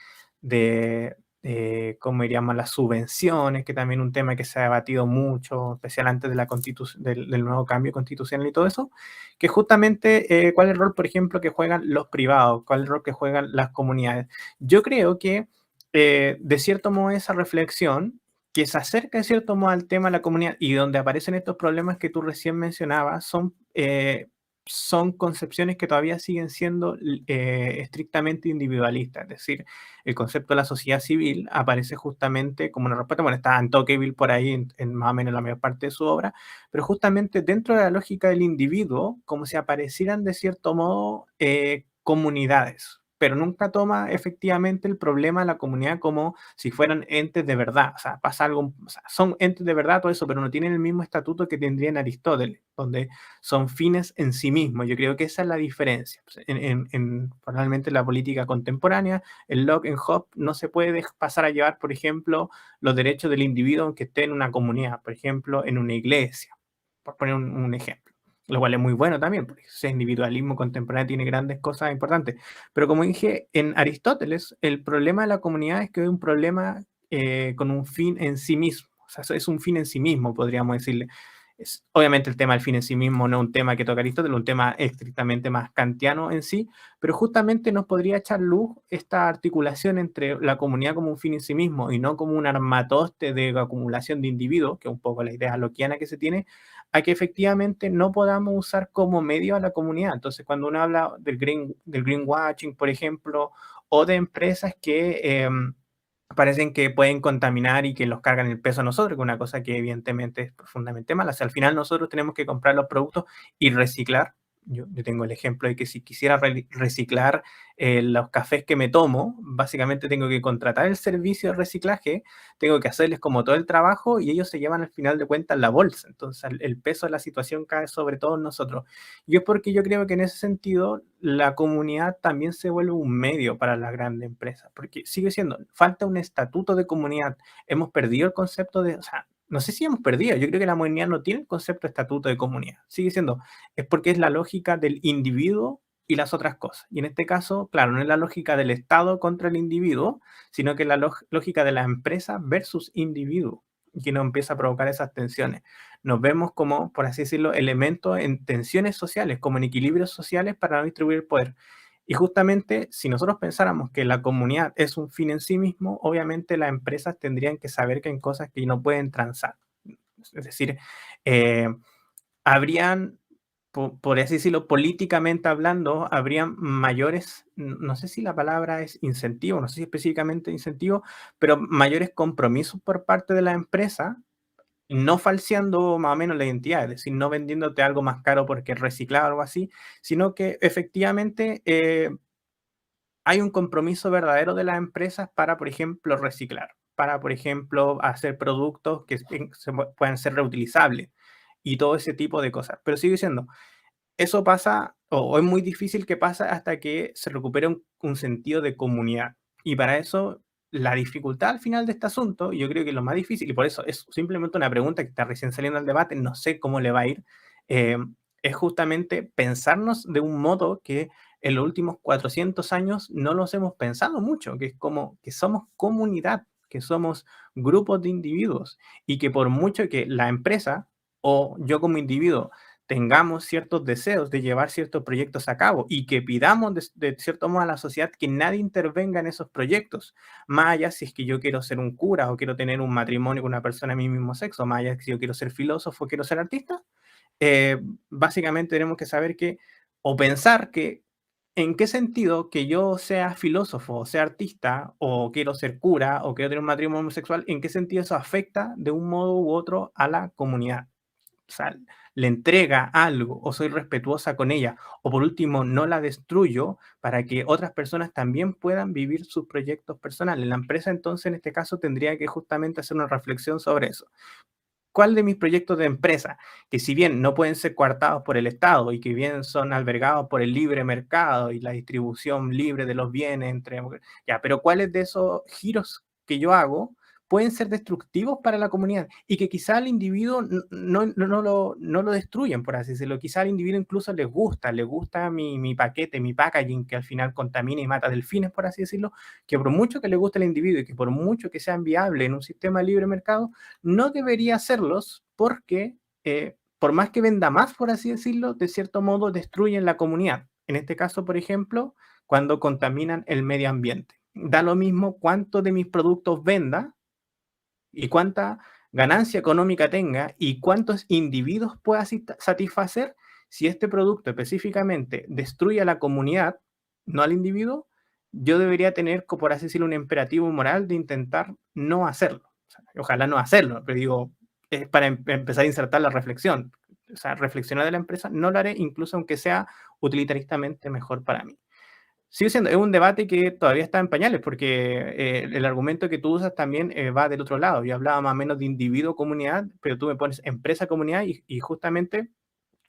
¿cómo diríamos? Las subvenciones, que también es un tema que se ha debatido mucho, especial antes de la del nuevo cambio constitucional y todo eso, que justamente cuál es el rol, por ejemplo, que juegan los privados, cuál es el rol que juegan las comunidades. Yo creo que, de cierto modo, esa reflexión que se acerca de cierto modo al tema de la comunidad y donde aparecen estos problemas que tú recién mencionabas, son concepciones que todavía siguen siendo estrictamente individualistas. Es decir, el concepto de la sociedad civil aparece justamente como una respuesta, bueno, está en Tocqueville por ahí en más o menos la mayor parte de su obra, pero justamente dentro de la lógica del individuo, como si aparecieran de cierto modo comunidades, pero nunca toma efectivamente el problema de la comunidad como si fueran entes de verdad. O sea, pasa algo, o sea, son entes de verdad, todo eso, pero no tienen el mismo estatuto que tendría en Aristóteles, donde son fines en sí mismos. Yo creo que esa es la diferencia. Realmente la política contemporánea, el Locke en Hobbes, no se puede pasar a llevar, por ejemplo, los derechos del individuo aunque esté en una comunidad, por ejemplo, en una iglesia, por poner un ejemplo. Lo cual es muy bueno también, porque ese individualismo contemporáneo tiene grandes cosas importantes. Pero como dije, en Aristóteles, el problema de la comunidad es que es un problema con un fin en sí mismo. O sea, es un fin en sí mismo, podríamos decirle. Obviamente el tema del fin en sí mismo no es un tema que toca Aristóteles, es un tema estrictamente más kantiano en sí, pero justamente nos podría echar luz esta articulación entre la comunidad como un fin en sí mismo y no como un armatoste de acumulación de individuos, que es un poco la idea lockeana que se tiene, a que efectivamente no podamos usar como medio a la comunidad. Entonces, cuando uno habla del greenwashing, por ejemplo, o de empresas que parecen que pueden contaminar y que los cargan el peso a nosotros, que es una cosa que evidentemente es profundamente mala. O sea, al final nosotros tenemos que comprar los productos y reciclar. Yo tengo el ejemplo de que si quisiera reciclar los cafés que me tomo, básicamente tengo que contratar el servicio de reciclaje, tengo que hacerles como todo el trabajo y ellos se llevan al final de cuentas la bolsa. Entonces el peso de la situación cae sobre todos nosotros. Y es porque yo creo que en ese sentido la comunidad también se vuelve un medio para las grandes empresas, porque sigue siendo, falta un estatuto de comunidad. Hemos perdido el concepto de, o sea, no sé si hemos perdido, yo creo que la modernidad no tiene el concepto de estatuto de comunidad. Sigue siendo, es porque es la lógica del individuo y las otras cosas. Y en este caso, claro, no es la lógica del Estado contra el individuo, sino que es la lógica de la empresa versus individuo, y que nos empieza a provocar esas tensiones. Nos vemos como, por así decirlo, elementos en tensiones sociales, como en equilibrios sociales para no distribuir el poder. Y justamente, si nosotros pensáramos que la comunidad es un fin en sí mismo, obviamente las empresas tendrían que saber que hay cosas que no pueden transar. Es decir, eh, habrían, por así decirlo, políticamente hablando, habrían mayores, no sé si la palabra es incentivo, no sé si específicamente incentivo, pero mayores compromisos por parte de la empresa, no falseando más o menos la identidad, es decir, no vendiéndote algo más caro porque es reciclado o algo así, sino que efectivamente hay un compromiso verdadero de las empresas para, por ejemplo, reciclar, para, por ejemplo, hacer productos que puedan ser reutilizables y todo ese tipo de cosas. Pero sigo diciendo, eso pasa, o es muy difícil que pase hasta que se recupere un sentido de comunidad. Y para eso, la dificultad al final de este asunto, y yo creo que lo más difícil, y por eso es simplemente una pregunta que está recién saliendo al debate, no sé cómo le va a ir, eh, es justamente pensarnos de un modo que en los últimos 400 años no los hemos pensado mucho, que es como que somos comunidad, que somos grupos de individuos, y que por mucho que la empresa o yo como individuo tengamos ciertos deseos de llevar ciertos proyectos a cabo y que pidamos de cierto modo a la sociedad que nadie intervenga en esos proyectos, más allá si es que yo quiero ser un cura o quiero tener un matrimonio con una persona de mi mismo sexo, más allá si yo quiero ser filósofo o quiero ser artista, eh, básicamente tenemos que saber que, o pensar que, en qué sentido que yo sea filósofo, o sea artista, o quiero ser cura, o quiero tener un matrimonio homosexual, en qué sentido eso afecta de un modo u otro a la comunidad. O sea, le entrega algo o soy respetuosa con ella, o por último, no la destruyo para que otras personas también puedan vivir sus proyectos personales. La empresa entonces en este caso tendría que justamente hacer una reflexión sobre eso. ¿Cuál de mis proyectos de empresa, que si bien no pueden ser coartados por el Estado y que bien son albergados por el libre mercado y la distribución libre de los bienes entre... Ya, pero cuáles de esos giros que yo hago pueden ser destructivos para la comunidad y que quizá al individuo no lo destruyen, por así decirlo. Quizá al individuo incluso le gusta mi paquete, mi packaging, que al final contamina y mata delfines, por así decirlo, que por mucho que le guste al individuo y que por mucho que sean viables en un sistema de libre mercado, no debería hacerlos porque, por más que venda más, por así decirlo, de cierto modo destruyen la comunidad. En este caso, por ejemplo, cuando contaminan el medio ambiente. Da lo mismo cuánto de mis productos venda y cuánta ganancia económica tenga y cuántos individuos pueda satisfacer si este producto específicamente destruye a la comunidad, no al individuo. Yo debería tener, por así decirlo, un imperativo moral de intentar no hacerlo. O sea, ojalá no hacerlo, pero digo, es para empezar a insertar la reflexión. O sea, reflexionar de la empresa, no lo haré, incluso aunque sea utilitaristamente mejor para mí. Sigue siendo, es un debate que todavía está en pañales, porque el argumento que tú usas también va del otro lado. Yo hablaba más o menos de individuo-comunidad, pero tú me pones empresa-comunidad y justamente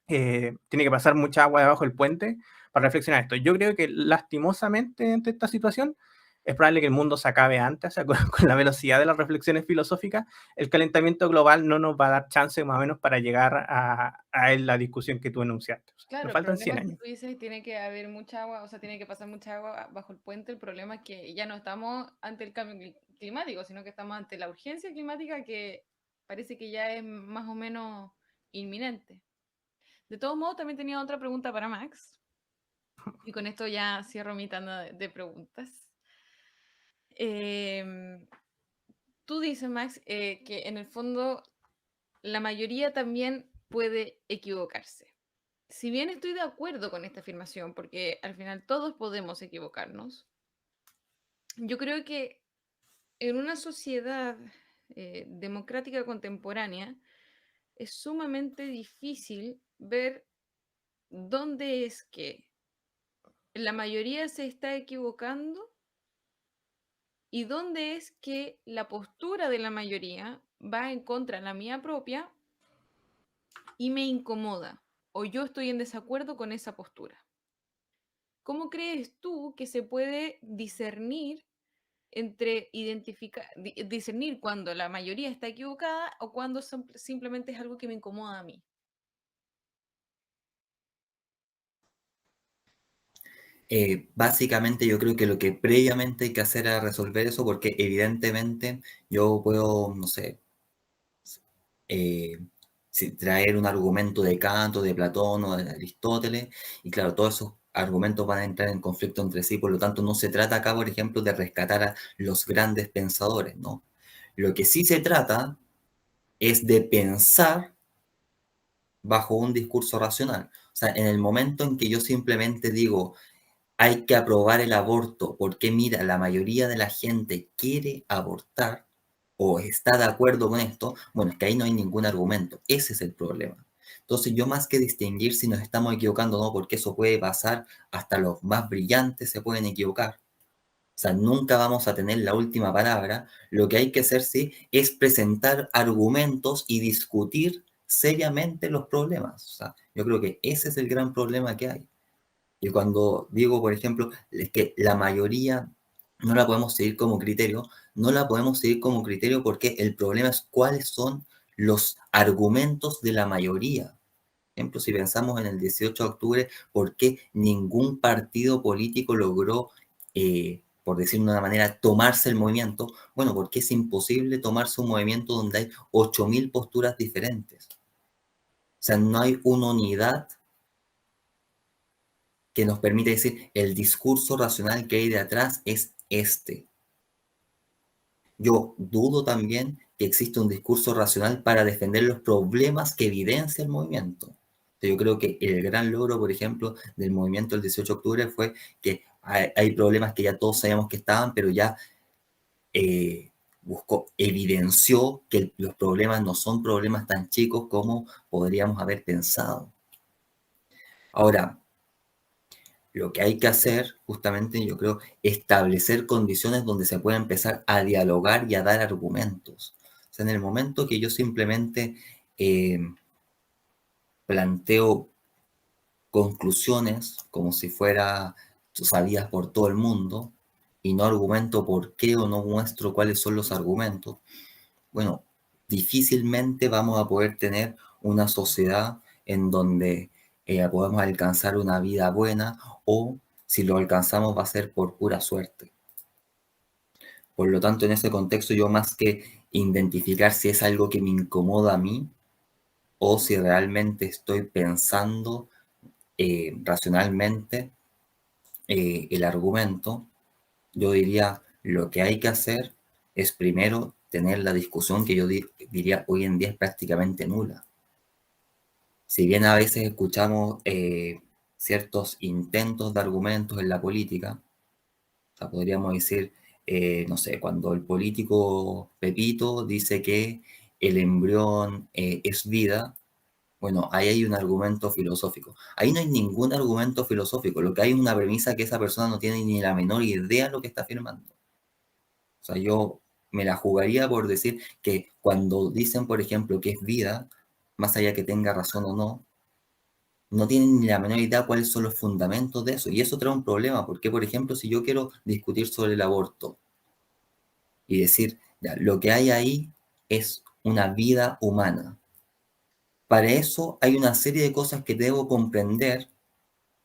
tiene que pasar mucha agua debajo del puente para reflexionar esto. Yo creo que lastimosamente ante esta situación es probable que el mundo se acabe antes, o sea, con la velocidad de las reflexiones filosóficas, el calentamiento global no nos va a dar chance más o menos para llegar a la discusión que tú enunciaste. O sea, Claro, nos el faltan problema 100 es que años. tú dices tiene que haber mucha agua, o sea, tiene que pasar mucha agua bajo el puente. El problema es que ya no estamos ante el cambio climático, sino que estamos ante la urgencia climática que parece que ya es más o menos inminente. De todos modos, también tenía otra pregunta para Max, y con esto ya cierro mi tanda de preguntas. Tú dices, Max, que en el fondo la mayoría también puede equivocarse. Si bien estoy de acuerdo con esta afirmación, porque al final todos podemos equivocarnos, yo creo que en una sociedad democrática contemporánea es sumamente difícil ver dónde es que la mayoría se está equivocando y dónde es que la postura de la mayoría va en contra de la mía propia y me incomoda, o yo estoy en desacuerdo con esa postura. ¿Cómo crees tú que se puede discernir entre discernir cuando la mayoría está equivocada o cuando simplemente es algo que me incomoda a mí? Básicamente yo creo que lo que previamente hay que hacer es resolver eso, porque evidentemente yo puedo, no sé, traer un argumento de Kant o de Platón o de Aristóteles, y claro, todos esos argumentos van a entrar en conflicto entre sí, por lo tanto no se trata acá, por ejemplo, de rescatar a los grandes pensadores, ¿no? Lo que sí se trata es de pensar bajo un discurso racional. O sea, en el momento en que yo simplemente digo, hay que aprobar el aborto porque mira, la mayoría de la gente quiere abortar o está de acuerdo con esto, bueno, es que ahí no hay ningún argumento. Ese es el problema. Entonces yo más que distinguir si nos estamos equivocando o no, porque eso puede pasar, hasta los más brillantes se pueden equivocar. O sea, nunca vamos a tener la última palabra. Lo que hay que hacer, sí, es presentar argumentos y discutir seriamente los problemas. O sea, yo creo que ese es el gran problema que hay. Y cuando digo, por ejemplo, es que la mayoría no la podemos seguir como criterio, no la podemos seguir como criterio porque el problema es cuáles son los argumentos de la mayoría. Por ejemplo, si pensamos en el 18 de octubre, ¿por qué ningún partido político logró, por decirlo de una manera, tomarse el movimiento? Bueno, porque es imposible tomarse un movimiento donde hay 8.000 posturas diferentes. O sea, no hay una unidad que nos permite decir, el discurso racional que hay de atrás es este. Yo dudo también que existe un discurso racional para defender los problemas que evidencia el movimiento. Yo creo que el gran logro, por ejemplo, del movimiento del 18 de octubre fue que hay problemas que ya todos sabíamos que estaban, pero ya evidenció que los problemas no son problemas tan chicos como podríamos haber pensado. Ahora, lo que hay que hacer, justamente, yo creo, establecer condiciones donde se pueda empezar a dialogar y a dar argumentos. O sea, en el momento que yo simplemente planteo conclusiones como si fuera sabidas por todo el mundo y no argumento por qué o no muestro cuáles son los argumentos, bueno, difícilmente vamos a poder tener una sociedad en donde podamos alcanzar una vida buena, o si lo alcanzamos va a ser por pura suerte. Por lo tanto, en ese contexto, yo más que identificar si es algo que me incomoda a mí o si realmente estoy pensando racionalmente el argumento, yo diría, lo que hay que hacer es primero tener la discusión que yo diría hoy en día es prácticamente nula. Si bien a veces escuchamos ciertos intentos de argumentos en la política, o sea, podríamos decir, no sé, cuando el político Pepito dice que el embrión es vida, bueno, ahí hay un argumento filosófico. Ahí no hay ningún argumento filosófico, lo que hay es una premisa que esa persona no tiene ni la menor idea de lo que está afirmando. O sea, yo me la jugaría por decir que cuando dicen, por ejemplo, que es vida, más allá que tenga razón o no, no tienen ni la menor idea cuáles son los fundamentos de eso. Y eso trae un problema, porque, por ejemplo, si yo quiero discutir sobre el aborto y decir, ya, lo que hay ahí es una vida humana. Para eso hay una serie de cosas que debo comprender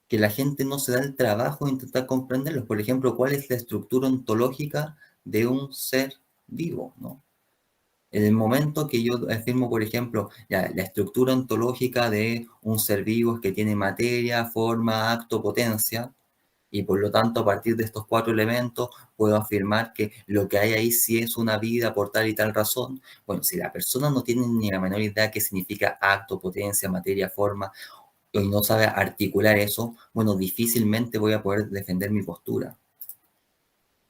que la gente no se da el trabajo de intentar comprenderlos. Por ejemplo, cuál es la estructura ontológica de un ser vivo, ¿no? En el momento que yo afirmo, por ejemplo, la estructura ontológica de un ser vivo es que tiene materia, forma, acto, potencia, y por lo tanto a partir de estos 4 elementos puedo afirmar que lo que hay ahí sí es una vida por tal y tal razón. Bueno, si la persona no tiene ni la menor idea qué significa acto, potencia, materia, forma, y no sabe articular eso, bueno, difícilmente voy a poder defender mi postura.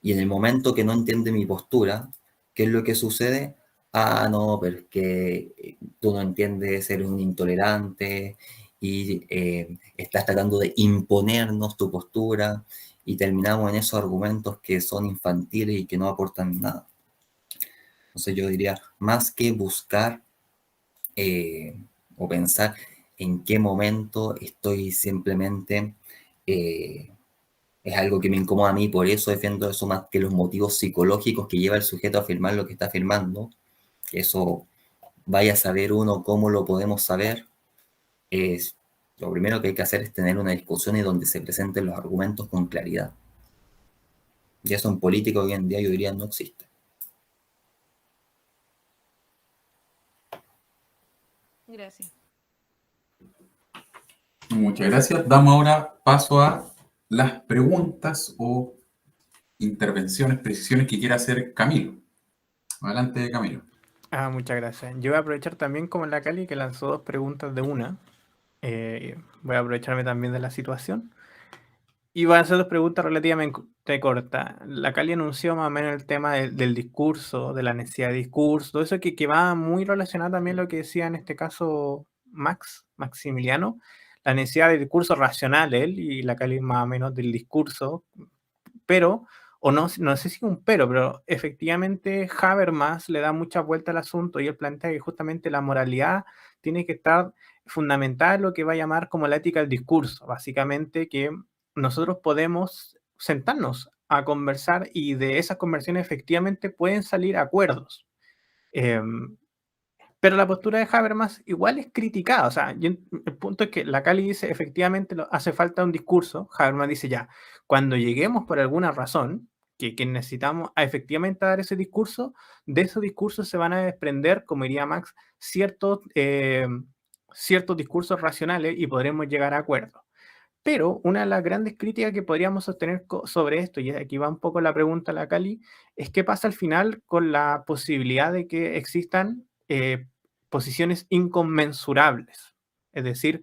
Y en el momento que no entiende mi postura, ¿qué es lo que sucede? Ah, no, pero es que tú no entiendes, eres un intolerante y estás tratando de imponernos tu postura, y terminamos en esos argumentos que son infantiles y que no aportan nada. Entonces yo diría, más que buscar o pensar en qué momento estoy simplemente... es algo que me incomoda a mí, por eso defiendo eso más que los motivos psicológicos que lleva el sujeto a afirmar lo que está afirmando. Eso vaya a saber uno cómo lo podemos saber. Es, lo primero que hay que hacer es tener una discusión y donde se presenten los argumentos con claridad. Y eso en política hoy en día yo diría no existe. Gracias. Muchas gracias. Damos ahora paso a las preguntas o intervenciones, precisiones que quiera hacer Camilo. Adelante, Camilo. Muchas gracias. Yo voy a aprovechar también como la Cali que lanzó 2 preguntas de una. Voy a aprovecharme también de la situación. Y voy a hacer 2 preguntas relativamente cortas. La Cali anunció más o menos el tema del discurso, de la necesidad de discurso, todo eso que va muy relacionado también a lo que decía en este caso Maximiliano, la necesidad de discurso racional, él, y la Cali más o menos del discurso, pero, o no sé si un pero efectivamente Habermas le da mucha vuelta al asunto y él plantea que justamente la moralidad tiene que estar fundamental en lo que va a llamar como la ética del discurso, básicamente que nosotros podemos sentarnos a conversar y de esas conversaciones efectivamente pueden salir acuerdos. Pero la postura de Habermas igual es criticada. O sea, el punto es que la Cali dice, efectivamente hace falta un discurso. Habermas dice ya, cuando lleguemos por alguna razón, que necesitamos efectivamente dar ese discurso, de esos discursos se van a desprender, como diría Max, ciertos discursos racionales y podremos llegar a acuerdos. Pero una de las grandes críticas que podríamos sostener sobre esto, y aquí va un poco la pregunta a la Cali, es qué pasa al final con la posibilidad de que existan posiciones inconmensurables. Es decir,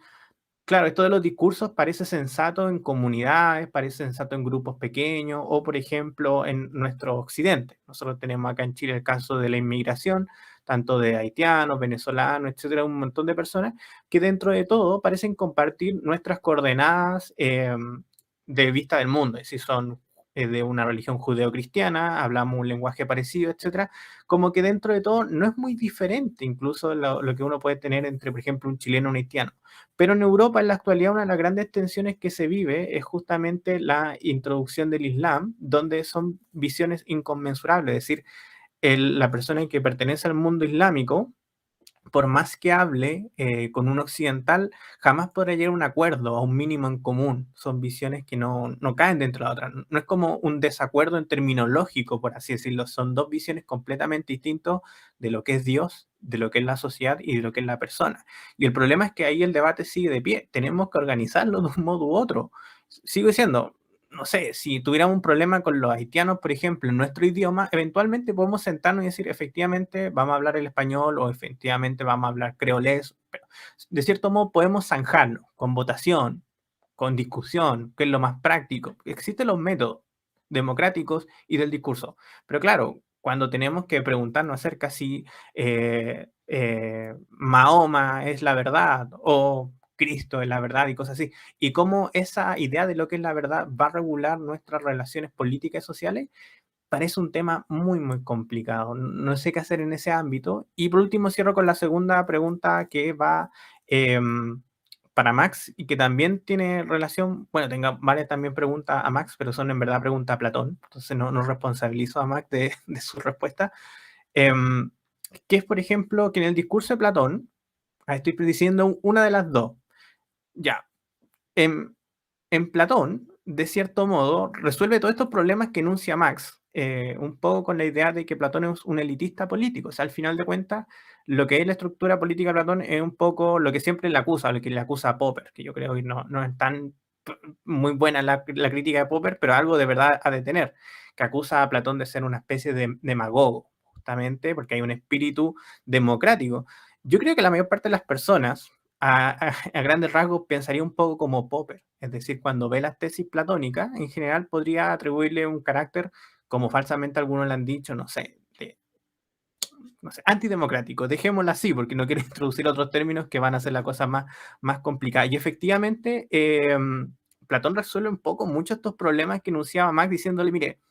claro, esto de los discursos parece sensato en comunidades, parece sensato en grupos pequeños o, por ejemplo, en nuestro occidente. Nosotros tenemos acá en Chile el caso de la inmigración, tanto de haitianos, venezolanos, etcétera, un montón de personas que dentro de todo parecen compartir nuestras coordenadas de vista del mundo. Es decir, son de una religión judeocristiana, hablamos un lenguaje parecido, etcétera, como que dentro de todo no es muy diferente incluso lo que uno puede tener entre, por ejemplo, un chileno y un haitiano. Pero en Europa, en la actualidad, una de las grandes tensiones que se vive es justamente la introducción del Islam, donde son visiones inconmensurables. Es decir, la persona que pertenece al mundo islámico, por más que hable con un occidental, jamás podrá llegar a un acuerdo, a un mínimo en común. Son visiones que no caen dentro de la otra. No es como un desacuerdo en terminológico, por así decirlo. Son 2 visiones completamente distintas de lo que es Dios, de lo que es la sociedad y de lo que es la persona. Y el problema es que ahí el debate sigue de pie. Tenemos que organizarlo de un modo u otro. Sigo diciendo, no sé, si tuviéramos un problema con los haitianos, por ejemplo, en nuestro idioma, eventualmente podemos sentarnos y decir, efectivamente, vamos a hablar el español o efectivamente vamos a hablar creolés, pero de cierto modo podemos zanjarlo con votación, con discusión, que es lo más práctico. Existen los métodos democráticos y del discurso, pero claro, cuando tenemos que preguntarnos acerca si Mahoma es la verdad o Cristo es la verdad y cosas así, y cómo esa idea de lo que es la verdad va a regular nuestras relaciones políticas y sociales, parece un tema muy, muy complicado. No sé qué hacer en ese ámbito. Y por último, cierro con la segunda pregunta que va para Max y que también tiene relación, bueno, tengo varias también preguntas a Max, pero son en verdad preguntas a Platón, entonces no responsabilizo a Max de su respuesta. Que es, por ejemplo, que en el discurso de Platón, estoy diciendo una de las dos, ya, en Platón, de cierto modo, resuelve todos estos problemas que enuncia Max, un poco con la idea de que Platón es un elitista político. O sea, al final de cuentas, lo que es la estructura política de Platón es un poco lo que siempre le acusa, lo que le acusa a Popper, que yo creo que no es tan muy buena la crítica de Popper, pero algo de verdad ha de tener, que acusa a Platón de ser una especie de demagogo, justamente porque hay un espíritu democrático. Yo creo que la mayor parte de las personas, a grandes rasgos, pensaría un poco como Popper. Es decir, cuando ve las tesis platónicas, en general podría atribuirle un carácter, como falsamente algunos le han dicho, no sé, antidemocrático. Dejémoslo así, porque no quiero introducir otros términos que van a hacer la cosa más complicada. Y efectivamente, Platón resuelve un poco muchos de estos problemas que enunciaba Max, diciéndole, mire,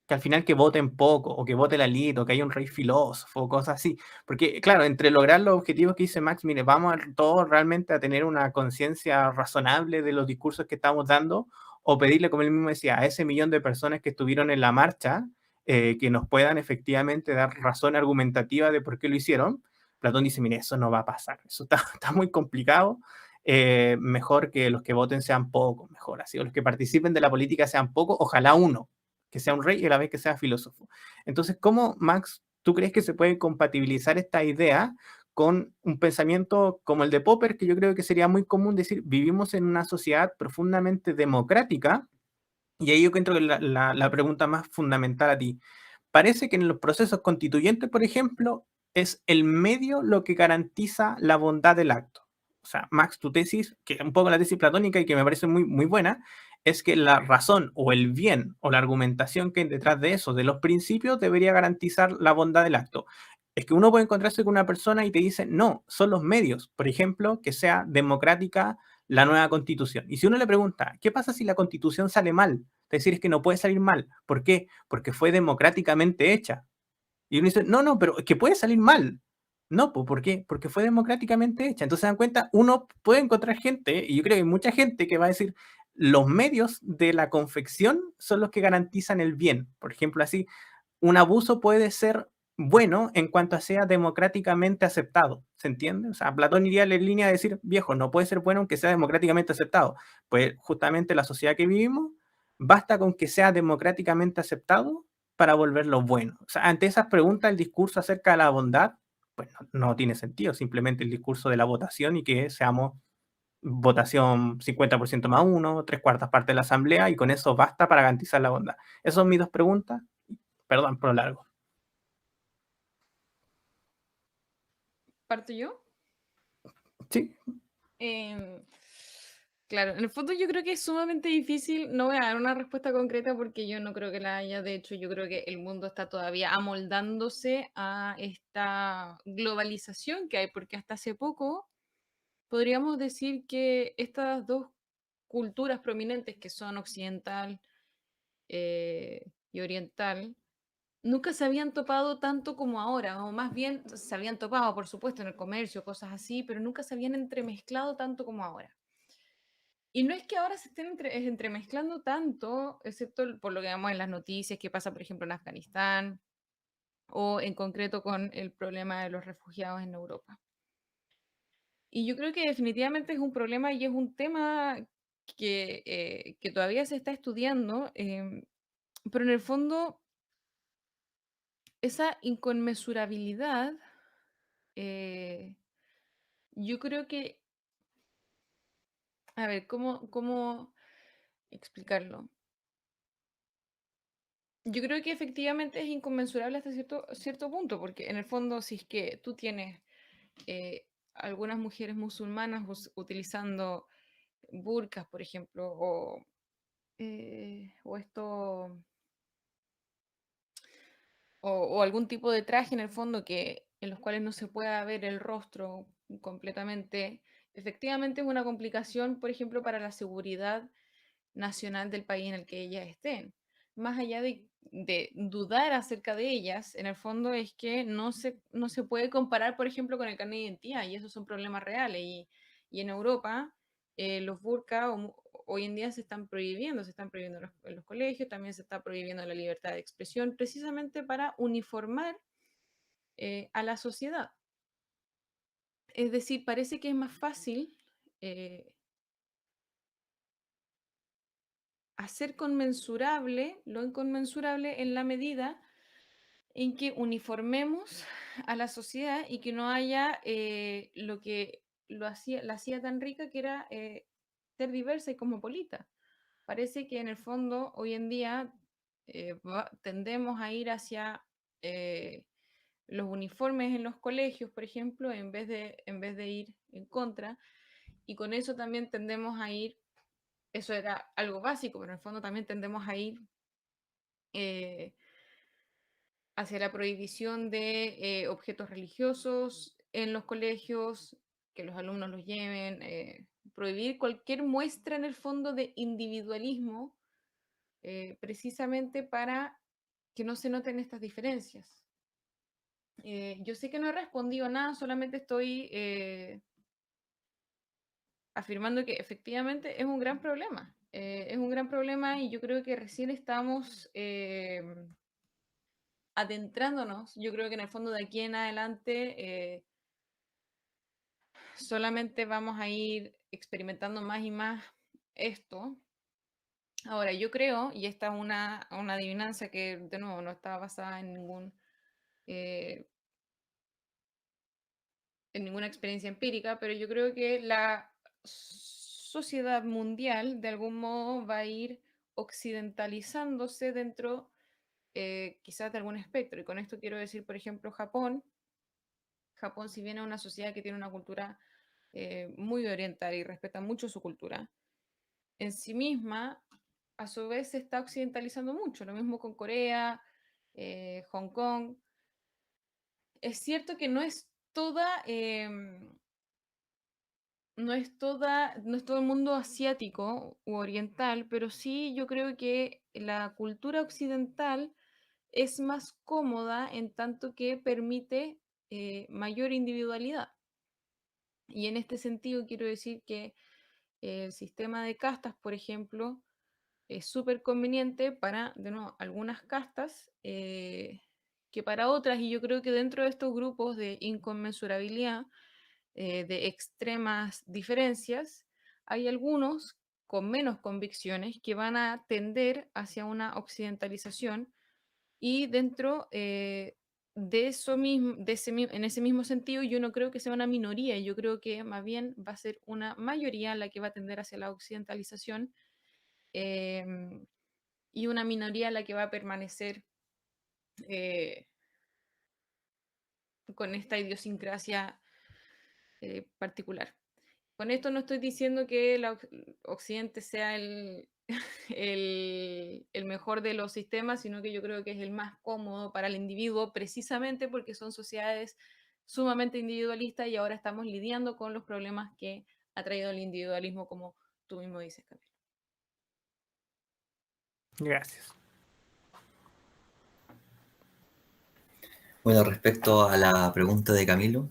que al final que voten poco, o que vote la elite, o que haya un rey filósofo, cosas así. Porque, claro, entre lograr los objetivos que dice Max, mire, vamos todos realmente a tener una conciencia razonable de los discursos que estamos dando, o pedirle, como él mismo decía, a ese millón de personas que estuvieron en la marcha, que nos puedan efectivamente dar razón argumentativa de por qué lo hicieron. Platón dice, mire, eso no va a pasar, eso está muy complicado, mejor que los que voten sean pocos, mejor así, o los que participen de la política sean pocos, ojalá uno, que sea un rey y a la vez que sea filósofo. Entonces, ¿cómo, Max, tú crees que se puede compatibilizar esta idea con un pensamiento como el de Popper, que yo creo que sería muy común decir, vivimos en una sociedad profundamente democrática, Y ahí yo encuentro que la pregunta más fundamental a ti. Parece que en los procesos constituyentes, por ejemplo, es el medio lo que garantiza la bondad del acto. O sea, Max, tu tesis, que es un poco la tesis platónica y que me parece muy, muy buena, es que la razón o el bien o la argumentación que hay detrás de eso, de los principios, debería garantizar la bondad del acto. Es que uno puede encontrarse con una persona y te dice, no, son los medios, por ejemplo, que sea democrática la nueva constitución. Y si uno le pregunta, ¿qué pasa si la constitución sale mal? Es decir, es que no puede salir mal. ¿Por qué? Porque fue democráticamente hecha. Y uno dice, no, no, pero es que puede salir mal. No, pues, ¿por qué? Porque fue democráticamente hecha. Entonces, se dan cuenta, uno puede encontrar gente, y yo creo que hay mucha gente que va a decir, los medios de la confección son los que garantizan el bien. Por ejemplo, así, un abuso puede ser bueno en cuanto a sea democráticamente aceptado, ¿se entiende? O sea, Platón iría en línea de decir, viejo, no puede ser bueno aunque sea democráticamente aceptado. Pues justamente la sociedad que vivimos, basta con que sea democráticamente aceptado para volverlo bueno. O sea, ante esas preguntas, el discurso acerca de la bondad, pues no tiene sentido, simplemente el discurso de la votación y que seamos votación 50% más uno, tres cuartas partes de la asamblea y con eso basta para garantizar la bondad. Esas son mis dos preguntas. Perdón por lo largo. ¿Parto yo? Sí, Em, claro, en el fondo yo creo que es sumamente difícil, no voy a dar una respuesta concreta porque yo no creo que la haya, de hecho yo creo que el mundo está todavía amoldándose a esta globalización que hay, porque hasta hace poco podríamos decir que estas dos culturas prominentes que son occidental y oriental, nunca se habían topado tanto como ahora, o más bien se habían topado, por supuesto, en el comercio, cosas así, pero nunca se habían entremezclado tanto como ahora. Y no es que ahora se estén entremezclando tanto, excepto por lo que vemos en las noticias, que pasa, por ejemplo, en Afganistán, o en concreto con el problema de los refugiados en Europa. Y yo creo que definitivamente es un problema y es un tema que todavía se está estudiando, pero en el fondo esa inconmensurabilidad, eh, yo creo que, a ver, ¿cómo explicarlo? Yo creo que efectivamente es inconmensurable hasta cierto punto, porque en el fondo, si es que tú tienes algunas mujeres musulmanas utilizando burkas, por ejemplo, o esto, o algún tipo de traje en el fondo en los cuales no se pueda ver el rostro completamente, efectivamente es una complicación, por ejemplo, para la seguridad nacional del país en el que ellas estén. Más allá de dudar acerca de ellas, en el fondo es que no se puede comparar, por ejemplo, con el carnet de identidad, y esos son problemas reales. Y en Europa, los burka hoy en día se están prohibiendo en los colegios, también se está prohibiendo la libertad de expresión, precisamente para uniformar a la sociedad. Es decir, parece que es más fácil hacer conmensurable lo inconmensurable en la medida en que uniformemos a la sociedad y que no haya lo que la hacía tan rica, que era ser diversa y cosmopolita. Parece que en el fondo hoy en día tendemos a ir hacia los uniformes en los colegios, por ejemplo, en vez de ir en contra, y con eso también tendemos a ir, eso era algo básico, pero en el fondo también tendemos a ir eh, hacia la prohibición de objetos religiosos en los colegios, que los alumnos los lleven, prohibir cualquier muestra en el fondo de individualismo, precisamente para que no se noten estas diferencias. Yo sé que no he respondido nada, solamente estoy afirmando que efectivamente es un gran problema. Es un gran problema y yo creo que recién estamos adentrándonos. Yo creo que en el fondo de aquí en adelante solamente vamos a ir experimentando más y más esto. Ahora, yo creo, y esta es una adivinanza que de nuevo no está basada eh, en ninguna experiencia empírica, pero yo creo que la sociedad mundial de algún modo va a ir occidentalizándose dentro quizás de algún espectro. Y con esto quiero decir, por ejemplo, Japón. Japón, si bien es una sociedad que tiene una cultura muy oriental y respeta mucho su cultura, en sí misma, a su vez, se está occidentalizando mucho. Lo mismo con Corea, Hong Kong. Es cierto que no es toda, no es todo el mundo asiático u oriental, pero sí yo creo que la cultura occidental es más cómoda en tanto que permite mayor individualidad. Y en este sentido quiero decir que el sistema de castas, por ejemplo, es súper conveniente para, de nuevo, algunas castas que para otras, y yo creo que dentro de estos grupos de inconmensurabilidad, de extremas diferencias, hay algunos con menos convicciones que van a tender hacia una occidentalización y dentro de eso mismo, en ese mismo sentido, yo no creo que sea una minoría, yo creo que más bien va a ser una mayoría la que va a tender hacia la occidentalización em, y una minoría la que va a permanecer eh, con esta idiosincrasia particular. Con esto no estoy diciendo que el Occidente sea el mejor de los sistemas, sino que yo creo que es el más cómodo para el individuo, precisamente porque son sociedades sumamente individualistas y ahora estamos lidiando con los problemas que ha traído el individualismo, como tú mismo dices, Camilo. Gracias. Bueno, respecto a la pregunta de Camilo,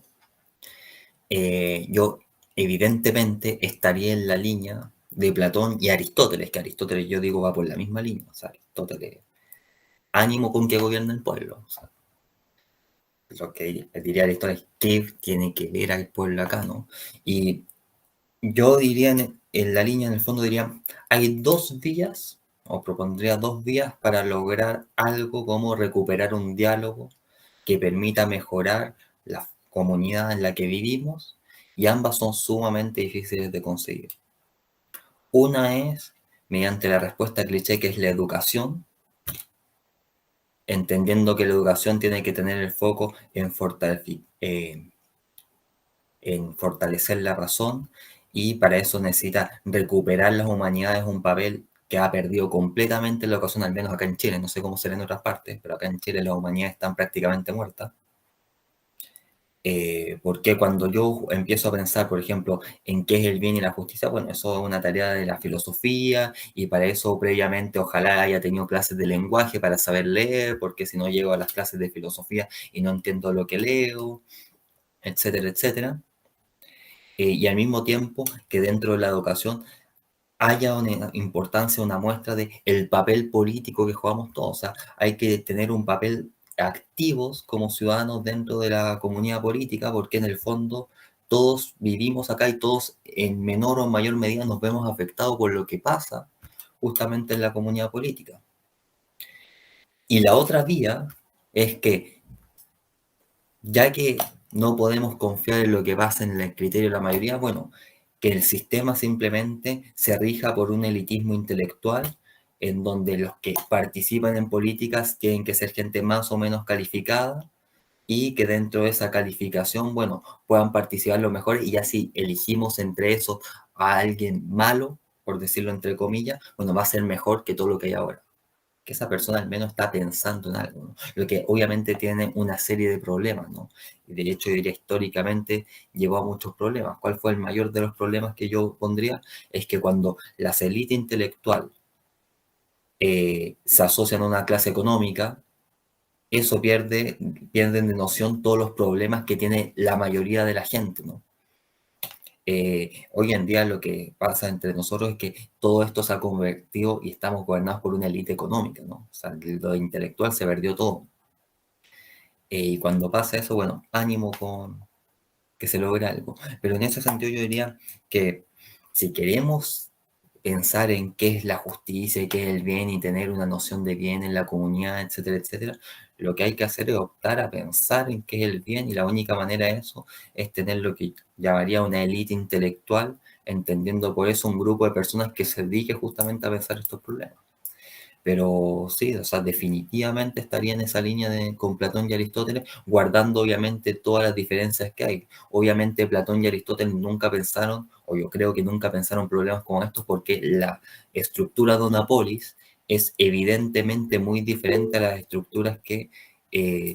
yo evidentemente estaría en la línea de Platón y Aristóteles, que Aristóteles yo digo va por la misma línea, o sea, Aristóteles, ánimo con que gobierne el pueblo, o sea, lo que diría Aristóteles, ¿qué tiene que ver al pueblo acá, no? Y yo diría en la línea, en el fondo diría, hay dos vías, o propondría dos vías para lograr algo como recuperar un diálogo que permita mejorar la comunidad en la que vivimos, y ambas son sumamente difíciles de conseguir. Una es mediante la respuesta cliché, que es la educación, entendiendo que la educación tiene que tener el foco en fortalecer la razón, y para eso necesita recuperar las humanidades, un papel que ha perdido completamente la educación, al menos acá en Chile. No sé cómo será en otras partes, pero acá en Chile las humanidades están prácticamente muertas. Porque cuando yo empiezo a pensar, por ejemplo, en qué es el bien y la justicia, bueno, eso es una tarea de la filosofía, y para eso previamente ojalá haya tenido clases de lenguaje para saber leer, porque si no llego a las clases de filosofía y no entiendo lo que leo, etcétera, etcétera. Y al mismo tiempo que dentro de la educación haya una importancia, una muestra de el papel político que jugamos todos. O sea, hay que tener un papel activos como ciudadanos dentro de la comunidad política, porque en el fondo todos vivimos acá y todos en menor o mayor medida nos vemos afectados por lo que pasa justamente en la comunidad política. Y la otra vía es que, ya que no podemos confiar en lo que pasa en el criterio de la mayoría, bueno, que el sistema simplemente se rija por un elitismo intelectual, en donde los que participan en políticas tienen que ser gente más o menos calificada, y que dentro de esa calificación, bueno, puedan participar los mejores, y ya si elegimos entre esos a alguien malo, por decirlo entre comillas, bueno, va a ser mejor que todo lo que hay ahora. Que esa persona al menos está pensando en algo, ¿no? Lo que obviamente tiene una serie de problemas, ¿no? Y de hecho, yo diría históricamente llevó a muchos problemas. ¿Cuál fue el mayor de los problemas que yo pondría? Es que cuando las élites intelectuales se asocian a una clase económica, eso pierden de noción todos los problemas que tiene la mayoría de la gente, ¿no? Hoy en día lo que pasa entre nosotros es que todo esto se ha convertido y estamos gobernados por una élite económica, ¿no? O sea, lo intelectual se perdió todo. Y cuando pasa eso, bueno, ánimo con que se logre algo. Pero en ese sentido yo diría que si queremos pensar en qué es la justicia y qué es el bien, y tener una noción de bien en la comunidad, etcétera, etcétera, lo que hay que hacer es optar a pensar en qué es el bien, y la única manera de eso es tener lo que llamaría una élite intelectual, entendiendo por eso un grupo de personas que se dedique justamente a pensar estos problemas. Pero sí, o sea, definitivamente estaría en esa línea con Platón y Aristóteles, guardando obviamente todas las diferencias que hay. Obviamente Platón y Aristóteles nunca pensaron, o yo creo que nunca pensaron problemas como estos, porque la estructura de una polis es evidentemente muy diferente a las estructuras que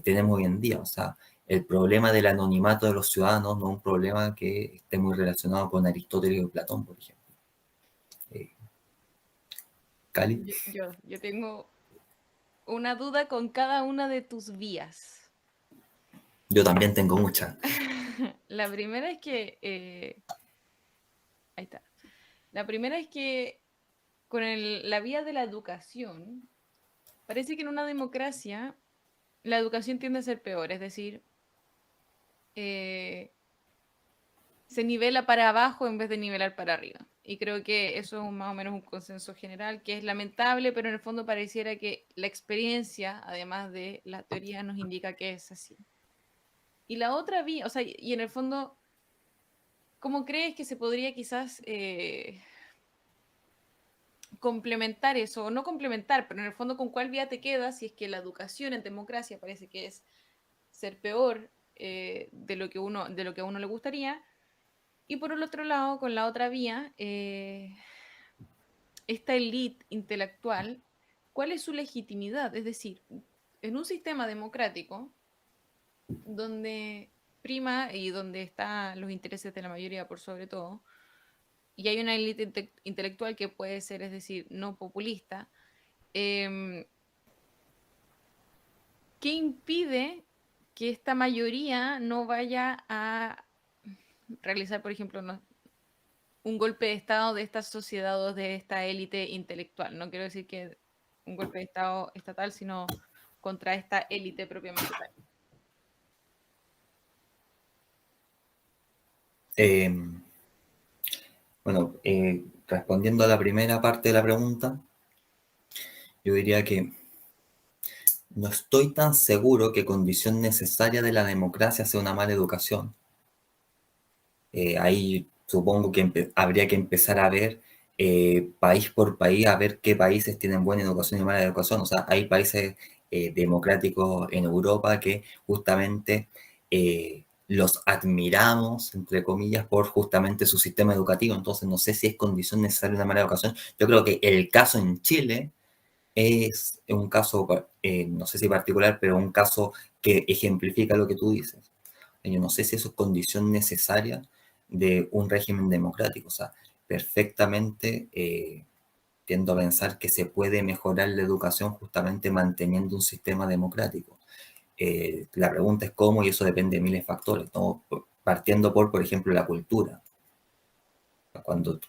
tenemos hoy en día. O sea, el problema del anonimato de los ciudadanos no es un problema que esté muy relacionado con Aristóteles o Platón, por ejemplo. Cali. Yo tengo una duda con cada una de tus vías. Yo también tengo muchas. La primera es que... ahí está. La primera es que con la vía de la educación, parece que en una democracia la educación tiende a ser peor, es decir, se nivela para abajo en vez de nivelar para arriba. Y creo que eso es más o menos un consenso general, que es lamentable, pero en el fondo pareciera que la experiencia, además de la teoría, nos indica que es así. Y la otra vía, o sea, y en el fondo, ¿cómo crees que se podría quizás complementar eso? O no complementar, pero en el fondo, ¿con cuál vía te quedas si es que la educación en democracia parece que es ser peor de lo que a uno le gustaría? Y por el otro lado, con la otra vía, esta élite intelectual, ¿cuál es su legitimidad? Es decir, en un sistema democrático donde prima y donde están los intereses de la mayoría por sobre todo, y hay una élite intelectual que puede ser, es decir, no populista, ¿qué impide que esta mayoría no vaya a realizar, por ejemplo, un golpe de Estado de esta sociedad o de esta élite intelectual? No quiero decir que un golpe de Estado estatal, sino contra esta élite propiamente tal. Bueno, respondiendo a la primera parte de la pregunta, yo diría que no estoy tan seguro que condición necesaria de la democracia sea una mala educación. Ahí supongo que habría que empezar a ver país por país, a ver qué países tienen buena educación y mala educación. O sea, hay países democráticos en Europa que justamente los admiramos, entre comillas, por justamente su sistema educativo. Entonces, no sé si es condición necesaria una mala educación. Yo creo que el caso en Chile es un caso, no sé si particular, pero un caso que ejemplifica lo que tú dices. Yo no sé si eso es condición necesaria de un régimen democrático. O sea, perfectamente tiendo a pensar que se puede mejorar la educación justamente manteniendo un sistema democrático. La pregunta es cómo, y eso depende de miles de factores, ¿no? Partiendo por ejemplo, la cultura.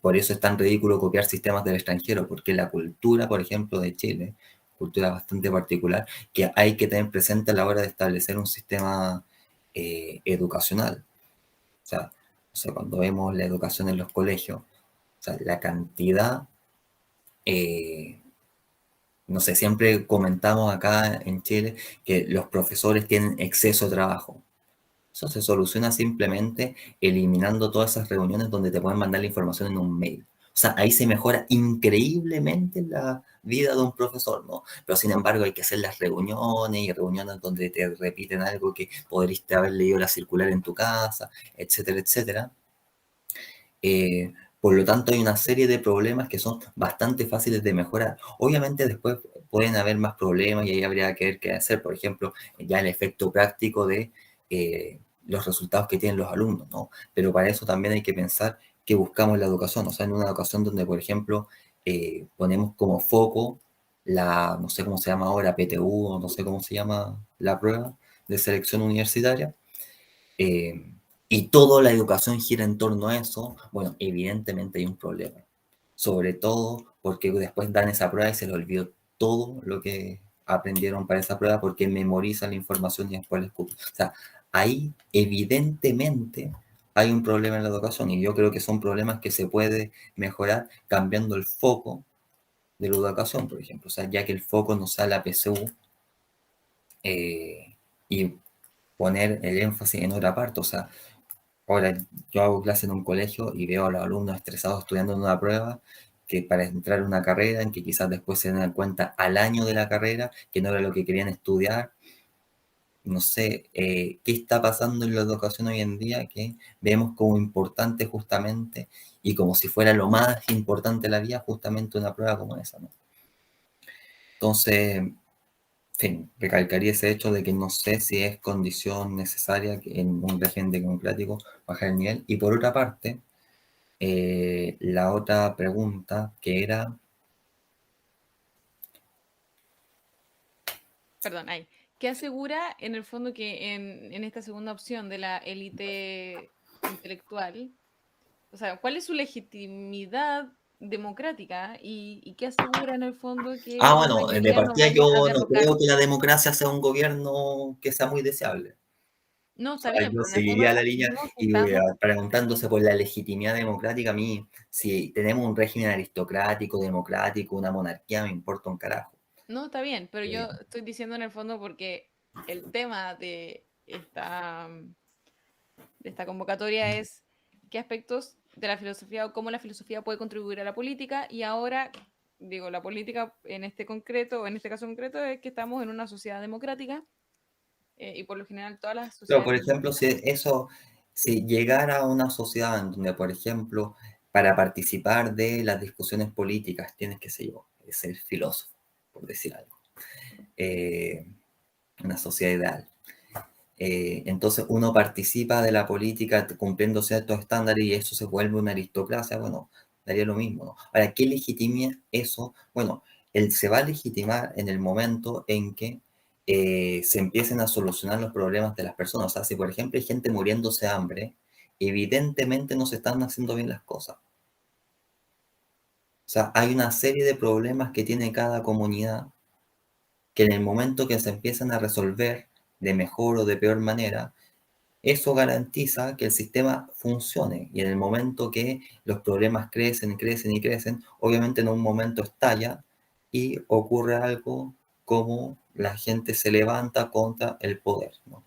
Por eso es tan ridículo copiar sistemas del extranjero, porque la cultura, por ejemplo, de Chile, cultura bastante particular, que hay que tener presente a la hora de establecer un sistema educacional. O sea, cuando vemos la educación en los colegios, o sea, la cantidad, no sé, siempre comentamos acá en Chile que los profesores tienen exceso de trabajo. Eso se soluciona simplemente eliminando todas esas reuniones donde te pueden mandar la información en un mail. O sea, ahí se mejora increíblemente la vida de un profesor, ¿no? Pero sin embargo hay que hacer las reuniones y reuniones donde te repiten algo que podrías haber leído la circular en tu casa, etcétera, etcétera. Por lo tanto, hay una serie de problemas que son bastante fáciles de mejorar. Obviamente después pueden haber más problemas y ahí habría que ver qué hacer. Por ejemplo, ya el efecto práctico de los resultados que tienen los alumnos, ¿no? Pero para eso también hay que pensar qué buscamos en la educación. O sea, en una educación donde, por ejemplo, ponemos como foco no sé cómo se llama ahora, PTU, o no sé cómo se llama la prueba de selección universitaria, y toda la educación gira en torno a eso, bueno, evidentemente hay un problema. Sobre todo porque después dan esa prueba y se les olvidó todo lo que aprendieron para esa prueba porque memorizan la información y después la escuchan. O sea, ahí evidentemente hay un problema en la educación y yo creo que son problemas que se puede mejorar cambiando el foco de la educación, por ejemplo. O sea, ya que el foco no sea la PSU y poner el énfasis en otra parte. O sea, ahora yo hago clase en un colegio y veo a los alumnos estresados estudiando en una prueba que para entrar a una carrera, en que quizás después se den cuenta al año de la carrera que no era lo que querían estudiar. No sé, qué está pasando en la educación hoy en día que vemos como importante justamente y como si fuera lo más importante de la vida, justamente una prueba como esa, ¿no? Entonces, en fin, recalcaría ese hecho de que no sé si es condición necesaria que en un régimen democrático bajar el nivel. Y por otra parte, la otra pregunta que era... Perdón, ahí. ¿Qué asegura en el fondo que en esta segunda opción de la élite intelectual, o sea, cuál es su legitimidad democrática y qué asegura en el fondo que Ah, la bueno, de mayoría no partida vaya a yo no derrocar? creo que la democracia sea un gobierno que sea muy deseable. No, O está sea, bien, yo pero en el fondo seguiría la línea vimos que y estábamos. preguntándose por la legitimidad democrática, a mí, si tenemos un régimen aristocrático, democrático, una monarquía, me importa un carajo. No, está bien, pero yo Eh, estoy diciendo en el fondo porque el tema de esta convocatoria es qué aspectos de la filosofía o cómo la filosofía puede contribuir a la política y ahora, digo, la política en este concreto, o en este caso concreto, es que estamos en una sociedad democrática y por lo general todas las pero, sociedades por ejemplo, democráticas. si llegara a una sociedad en donde, por ejemplo, para participar de las discusiones políticas tienes, qué sé yo, ser filósofo, por decir algo, eh, una sociedad ideal. Entonces uno participa de la política cumpliendo ciertos estándares y eso se vuelve una aristocracia, bueno, daría lo mismo, ¿no? Ahora, ¿qué legitima eso? Bueno, él se va a legitimar en el momento en que se empiecen a solucionar los problemas de las personas. O sea, si por ejemplo hay gente muriéndose de hambre, evidentemente no se están haciendo bien las cosas. O sea, hay una serie de problemas que tiene cada comunidad que en el momento que se empiezan a resolver de mejor o de peor manera, eso garantiza que el sistema funcione y en el momento que los problemas crecen y crecen y crecen, obviamente en un momento estalla y ocurre algo como la gente se levanta contra el poder, ¿no?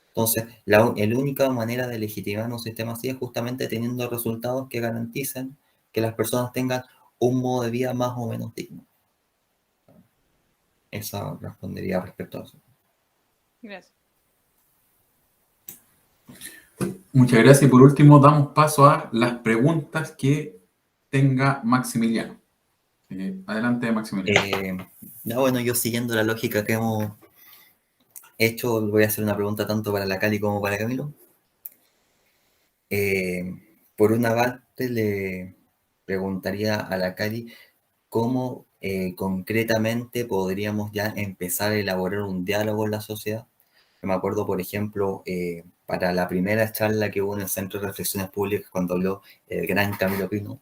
Entonces, la única manera de legitimar un sistema así es justamente teniendo resultados que garanticen que las personas tengan un modo de vida más o menos digno. Esa respondería respecto a eso. Gracias. Muchas gracias. Y por último, damos paso a las preguntas que tenga Maximiliano. Adelante, Maximiliano. Ya bueno, yo siguiendo la lógica que hemos hecho, voy a hacer una pregunta tanto para la Cali como para Camilo. Por una parte, le preguntaría a la Cali cómo concretamente podríamos ya empezar a elaborar un diálogo en la sociedad. Yo me acuerdo, por ejemplo, para la primera charla que hubo en el Centro de Reflexiones Públicas cuando habló el gran Camilo Pino,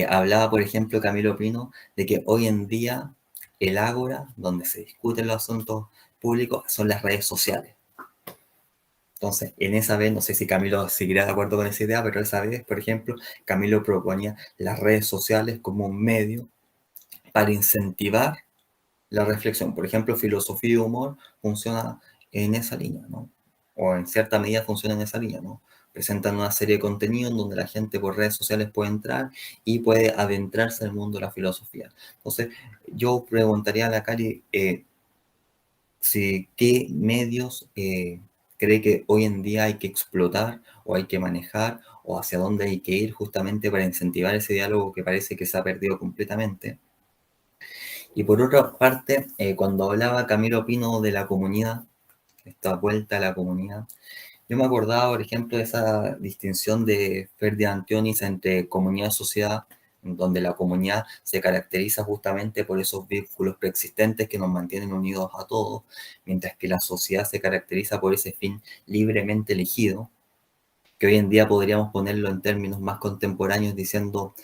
hablaba, por ejemplo, Camilo Pino, de que hoy en día el ágora, donde se discuten los asuntos públicos, son las redes sociales. Entonces, en esa vez, no sé si Camilo seguirá de acuerdo con esa idea, pero esa vez, por ejemplo, Camilo proponía las redes sociales como un medio para incentivar la reflexión. Por ejemplo, filosofía y humor funciona en esa línea, ¿no? O en cierta medida funciona en esa línea, ¿no? Presentan una serie de contenidos en donde la gente por redes sociales puede entrar y puede adentrarse en el mundo de la filosofía. Entonces, yo preguntaría a la Cali si qué medios cree que hoy en día hay que explotar o hay que manejar o hacia dónde hay que ir justamente para incentivar ese diálogo que parece que se ha perdido completamente. Y por otra parte, cuando hablaba Camilo Pino de la comunidad, esta vuelta a la comunidad, yo me acordaba, por ejemplo, de esa distinción de Ferdinand Antionis entre comunidad y sociedad, en donde la comunidad se caracteriza justamente por esos vínculos preexistentes que nos mantienen unidos a todos, mientras que la sociedad se caracteriza por ese fin libremente elegido, que hoy en día podríamos ponerlo en términos más contemporáneos diciendo,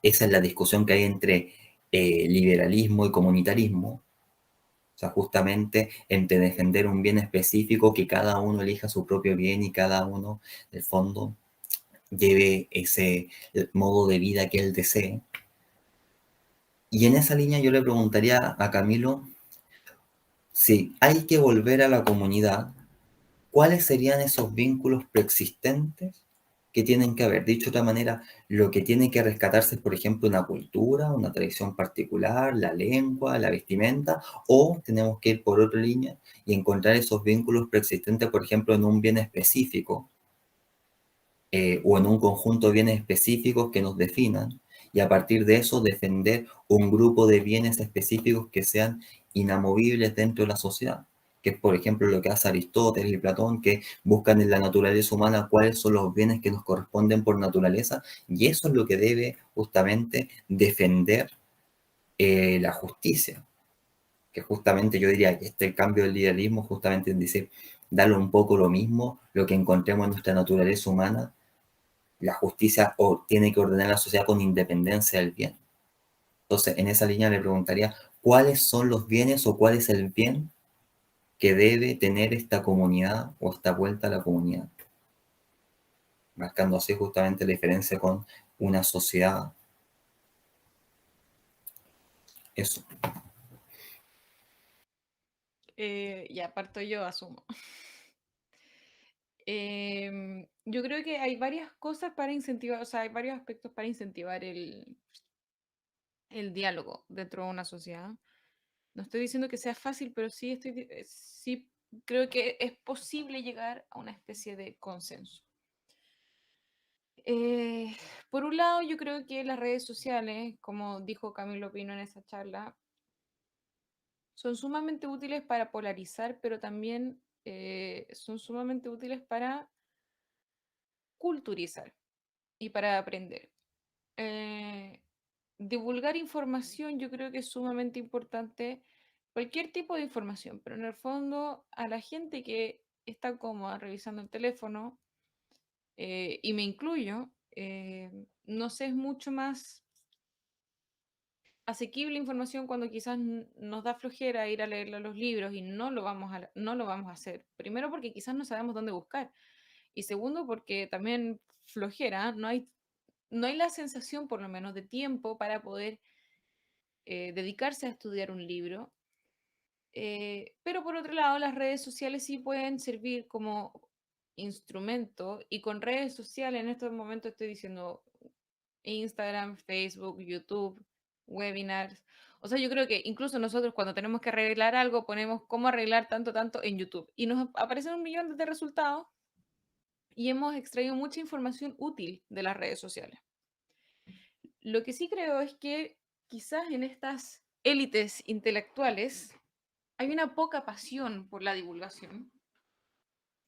esa es la discusión que hay entre liberalismo y comunitarismo, o sea, justamente entre defender un bien específico, que cada uno elija su propio bien y cada uno, en el fondo, lleve ese modo de vida que él desee. Y en esa línea yo le preguntaría a Camilo, si hay que volver a la comunidad, ¿cuáles serían esos vínculos preexistentes que tienen que haber. Dicho de otra manera, lo que tiene que rescatarse es, por ejemplo, una cultura, una tradición particular, la lengua, la vestimenta, o tenemos que ir por otra línea y encontrar esos vínculos preexistentes, por ejemplo, en un bien específico, o en un conjunto de bienes específicos que nos definan, y a partir de eso defender un grupo de bienes específicos que sean inamovibles dentro de la sociedad, que es, por ejemplo, lo que hace Aristóteles y Platón, que buscan en la naturaleza humana cuáles son los bienes que nos corresponden por naturaleza, y eso es lo que debe justamente defender la justicia, que justamente yo diría que el cambio del idealismo justamente dice, darle un poco lo mismo, lo que encontremos en nuestra naturaleza humana, la justicia tiene que ordenar la sociedad con independencia del bien. Entonces, en esa línea le preguntaría, ¿cuáles son los bienes o cuál es el bien que debe tener esta comunidad o esta vuelta a la comunidad? Marcando así justamente la diferencia con una sociedad. Eso. Ya parto yo, asumo. Yo creo que hay varias cosas para incentivar, o sea, hay varios aspectos para incentivar el diálogo dentro de una sociedad. No estoy diciendo que sea fácil, pero sí creo que es posible llegar a una especie de consenso. Por un lado, yo creo que las redes sociales, como dijo Camilo Pino en esa charla, son sumamente útiles para polarizar, pero también son sumamente útiles para culturizar y para aprender. Eh, Divulgar información yo creo que es sumamente importante, cualquier tipo de información, pero en el fondo a la gente que está cómoda revisando el teléfono, y me incluyo, nos es mucho más asequible información cuando quizás nos da flojera ir a leer los libros y no lo vamos a hacer. Primero porque quizás no sabemos dónde buscar y segundo porque también flojera, no hay la sensación por lo menos de tiempo para poder dedicarse a estudiar un libro. Pero por otro lado, las redes sociales sí pueden servir como instrumento y con redes sociales en estos momentos estoy diciendo Instagram, Facebook, YouTube, webinars. O sea, yo creo que incluso nosotros cuando tenemos que arreglar algo ponemos cómo arreglar tanto en YouTube y nos aparecen un millón de resultados y hemos extraído mucha información útil de las redes sociales. Lo que sí creo es que quizás en estas élites intelectuales hay una poca pasión por la divulgación,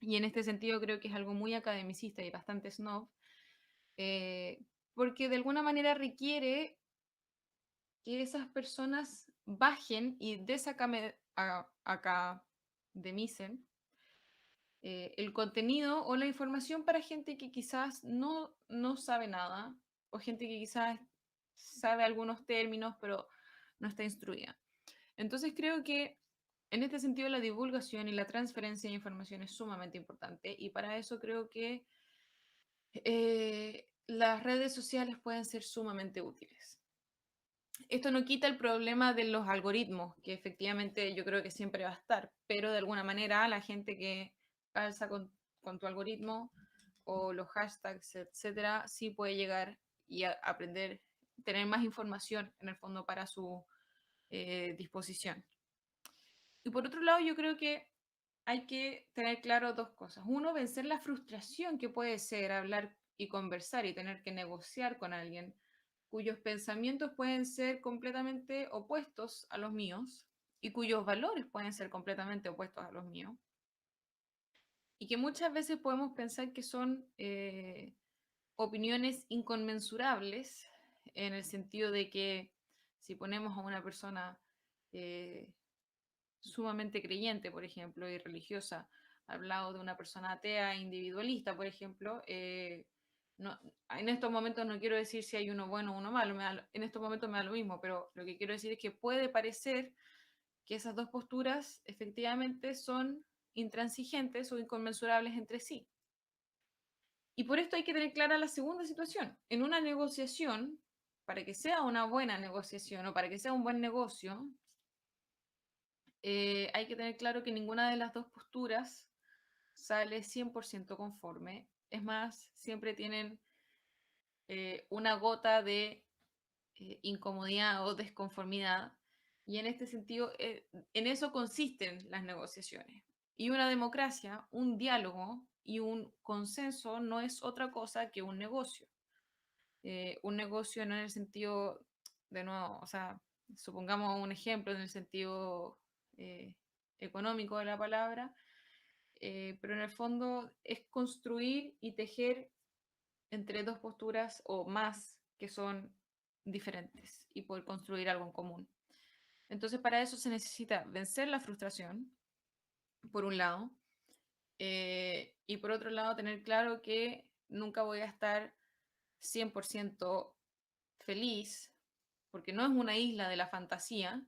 y en este sentido creo que es algo muy academicista y bastante snob, porque de alguna manera requiere que esas personas bajen y academicen el contenido o la información para gente que quizás no sabe nada, o gente que quizás sabe algunos términos, pero no está instruida. Entonces creo que en este sentido la divulgación y la transferencia de información es sumamente importante y para eso creo que las redes sociales pueden ser sumamente útiles. Esto no quita el problema de los algoritmos, que efectivamente yo creo que siempre va a estar, pero de alguna manera la gente que calza con tu algoritmo o los hashtags, etcétera, sí puede llegar y aprender, tener más información en el fondo para su disposición. Y por otro lado, yo creo que hay que tener claro dos cosas. Uno, vencer la frustración que puede ser hablar y conversar y tener que negociar con alguien cuyos pensamientos pueden ser completamente opuestos a los míos y cuyos valores pueden ser completamente opuestos a los míos. Y que muchas veces podemos pensar que son opiniones inconmensurables en el sentido de que si ponemos a una persona sumamente creyente, por ejemplo, y religiosa, hablado de una persona atea e individualista, por ejemplo, no, en estos momentos no quiero decir si hay uno bueno o uno malo, en estos momentos me da lo mismo, pero lo que quiero decir es que puede parecer que esas dos posturas efectivamente son intransigentes o inconmensurables entre sí. Y por esto hay que tener clara la segunda situación. En una negociación, para que sea una buena negociación o para que sea un buen negocio, hay que tener claro que ninguna de las dos posturas sale 100% conforme Es más, siempre tienen una gota de incomodidad o desconformidad. Y en este sentido, en eso consisten las negociaciones. Y una democracia, un diálogo y un consenso no es otra cosa que un negocio. Un negocio no en el sentido, de nuevo, o sea, supongamos un ejemplo en el sentido económico de la palabra, pero en el fondo es construir y tejer entre dos posturas o más que son diferentes y poder construir algo en común. Entonces, para eso se necesita vencer la frustración, por un lado, y por otro lado, tener claro que nunca voy a estar 100% feliz, porque no es una isla de la fantasía,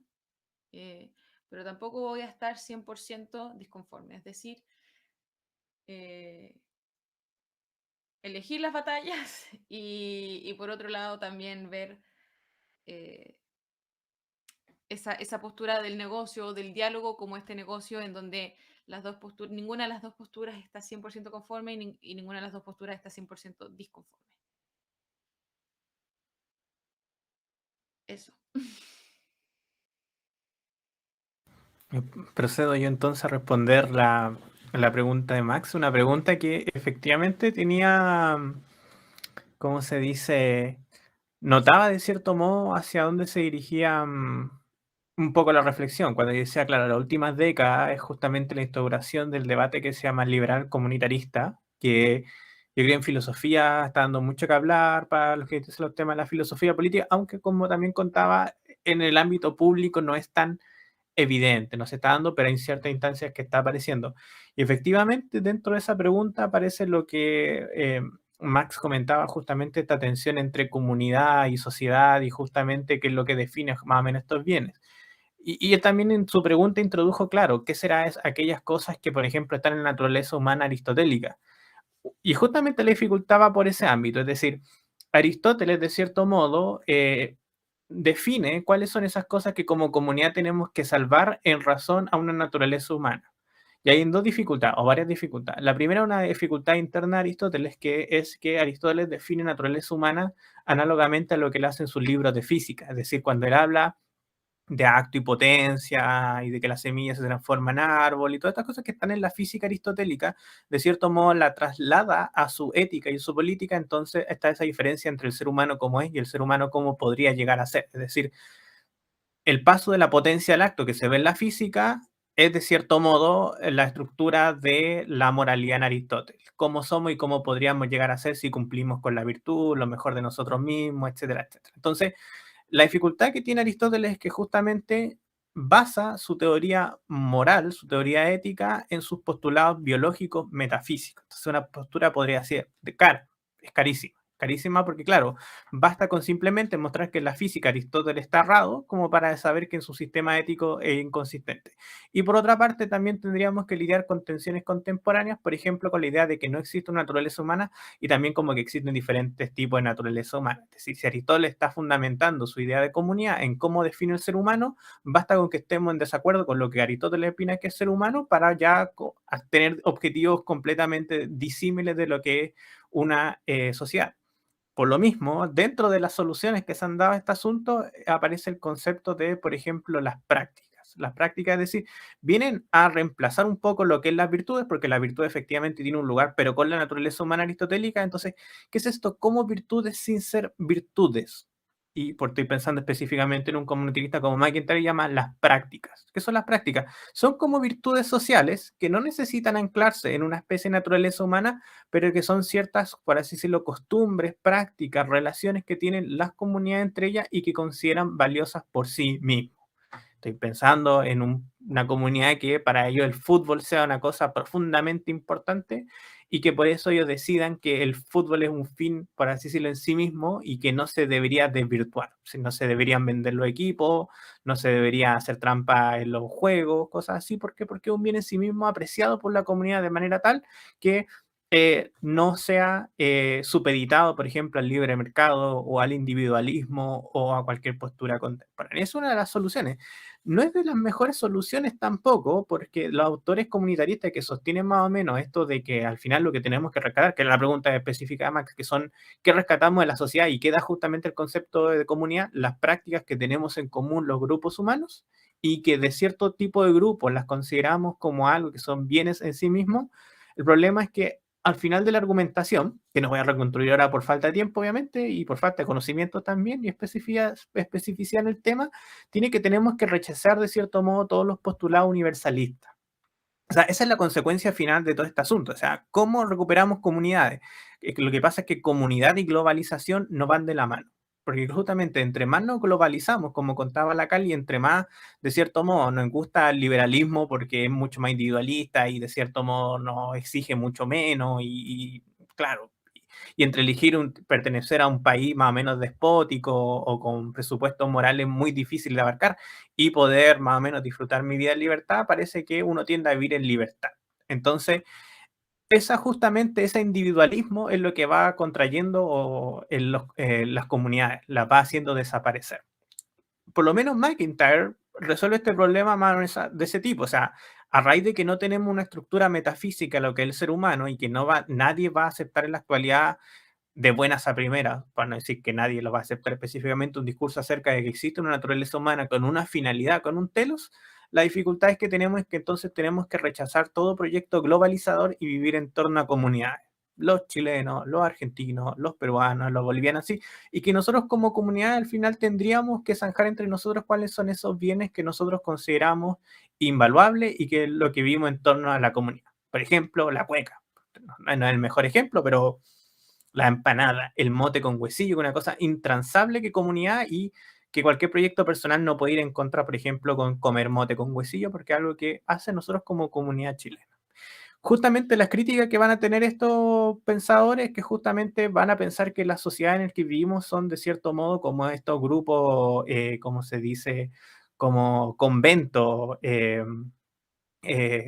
pero tampoco voy a estar 100% disconforme. Es decir, elegir las batallas y por otro lado también ver esa postura del negocio, del diálogo como este negocio en donde ninguna de las dos posturas está 100% conforme y ninguna de las dos posturas está 100% disconforme. Eso. Procedo yo entonces a responder la pregunta de Max, una pregunta que efectivamente tenía, ¿cómo se dice? Notaba de cierto modo hacia dónde se dirigía un poco la reflexión, cuando decía, claro, las últimas décadas es justamente la instauración del debate que se llama liberal comunitarista, que yo creo en filosofía está dando mucho que hablar para los que interesan los temas de la filosofía política, aunque como también contaba, en el ámbito público no es tan evidente, no se está dando, pero hay ciertas instancias que está apareciendo. Y efectivamente, dentro de esa pregunta aparece lo que Max comentaba, justamente esta tensión entre comunidad y sociedad y justamente qué es lo que define más o menos estos bienes. Y él también en su pregunta introdujo, claro, ¿qué será aquellas cosas que, por ejemplo, están en la naturaleza humana aristotélica? Y justamente le dificultaba por ese ámbito, es decir, Aristóteles, de cierto modo, define cuáles son esas cosas que como comunidad tenemos que salvar en razón a una naturaleza humana. Y hay dos dificultades, o varias dificultades. La primera, una dificultad interna de Aristóteles, que es que Aristóteles define naturaleza humana análogamente a lo que él hace en sus libros de física. Es decir, cuando él habla de acto y potencia y de que la semilla se transforma en árbol y todas estas cosas que están en la física aristotélica, de cierto modo la traslada a su ética y su política, entonces está esa diferencia entre el ser humano como es y el ser humano como podría llegar a ser. Es decir, el paso de la potencia al acto que se ve en la física es de cierto modo la estructura de la moralidad en Aristóteles, cómo somos y cómo podríamos llegar a ser si cumplimos con la virtud, lo mejor de nosotros mismos, etcétera, etcétera. Entonces, la dificultad que tiene Aristóteles es que justamente basa su teoría moral, su teoría ética, en sus postulados biológicos metafísicos. Entonces, una postura podría ser de cara, es carísima. Carísima porque, claro, basta con simplemente mostrar que en la física Aristóteles está errado como para saber que en su sistema ético es inconsistente. Y por otra parte, también tendríamos que lidiar con tensiones contemporáneas, por ejemplo, con la idea de que no existe una naturaleza humana y también como que existen diferentes tipos de naturaleza humana. Es decir, si Aristóteles está fundamentando su idea de comunidad en cómo define el ser humano, basta con que estemos en desacuerdo con lo que Aristóteles opina que es ser humano para ya tener objetivos completamente disímiles de lo que es una sociedad. Por lo mismo, dentro de las soluciones que se han dado a este asunto, aparece el concepto de, por ejemplo, las prácticas. Las prácticas, es decir, vienen a reemplazar un poco lo que es las virtudes, porque la virtud efectivamente tiene un lugar, pero con la naturaleza humana aristotélica. Entonces, ¿qué es esto? ¿Cómo virtudes sin ser virtudes? Y por estoy pensando específicamente en un comunitarista como McIntyre, llama las prácticas. ¿Qué son las prácticas? Son como virtudes sociales que no necesitan anclarse en una especie de naturaleza humana, pero que son ciertas, por así decirlo, costumbres, prácticas, relaciones que tienen las comunidades entre ellas y que consideran valiosas por sí mismos. Estoy pensando en una comunidad que para ellos el fútbol sea una cosa profundamente importante y que por eso ellos decidan que el fútbol es un fin, por así decirlo, en sí mismo y que no se debería desvirtuar. No se deberían vender los equipos, no se debería hacer trampa en los juegos, cosas así. ¿Por qué? Porque es un bien en sí mismo apreciado por la comunidad de manera tal que no sea supeditado, por ejemplo, al libre mercado o al individualismo o a cualquier postura contemporánea. Es una de las soluciones. No es de las mejores soluciones tampoco, porque los autores comunitaristas que sostienen más o menos esto de que al final lo que tenemos que rescatar, que es la pregunta específica de Max, que son ¿qué rescatamos de la sociedad? Y queda justamente el concepto de comunidad, las prácticas que tenemos en común los grupos humanos y que de cierto tipo de grupos las consideramos como algo que son bienes en sí mismos. El problema es que al final de la argumentación, que no voy a reconstruir ahora por falta de tiempo, obviamente, y por falta de conocimiento también, y especificidad en el tema, tenemos que rechazar de cierto modo todos los postulados universalistas. O sea, esa es la consecuencia final de todo este asunto. O sea, ¿cómo recuperamos comunidades? Lo que pasa es que comunidad y globalización no van de la mano. Porque justamente entre más nos globalizamos, como contaba la Cali, entre más, de cierto modo, nos gusta el liberalismo porque es mucho más individualista y de cierto modo nos exige mucho menos claro, y entre elegir pertenecer a un país más o menos despótico o con presupuestos morales muy difíciles de abarcar y poder más o menos disfrutar mi vida en libertad, parece que uno tiende a vivir en libertad. Entonces, justamente ese individualismo es lo que va contrayendo las comunidades, las va haciendo desaparecer. Por lo menos McIntyre resuelve este problema más de ese tipo, o sea, a raíz de que no tenemos una estructura metafísica de lo que es el ser humano y que nadie va a aceptar en la actualidad de buenas a primeras, para no decir que nadie lo va a aceptar específicamente, un discurso acerca de que existe una naturaleza humana con una finalidad, con un telos, la dificultad es que tenemos que entonces tenemos que rechazar todo proyecto globalizador y vivir en torno a comunidades. Los chilenos, los argentinos, los peruanos, los bolivianos, sí, y que nosotros como comunidad al final tendríamos que zanjar entre nosotros cuáles son esos bienes que nosotros consideramos invaluables y que es lo que vivimos en torno a la comunidad. Por ejemplo, la cueca. No es el mejor ejemplo, pero la empanada, el mote con huesillo, una cosa intransable que comunidad y que cualquier proyecto personal no puede ir en contra, por ejemplo, con comer mote con huesillo, porque es algo que hace nosotros como comunidad chilena. Justamente las críticas que van a tener estos pensadores, que justamente van a pensar que la sociedad en la que vivimos son de cierto modo como estos grupos, como se dice, como conventos,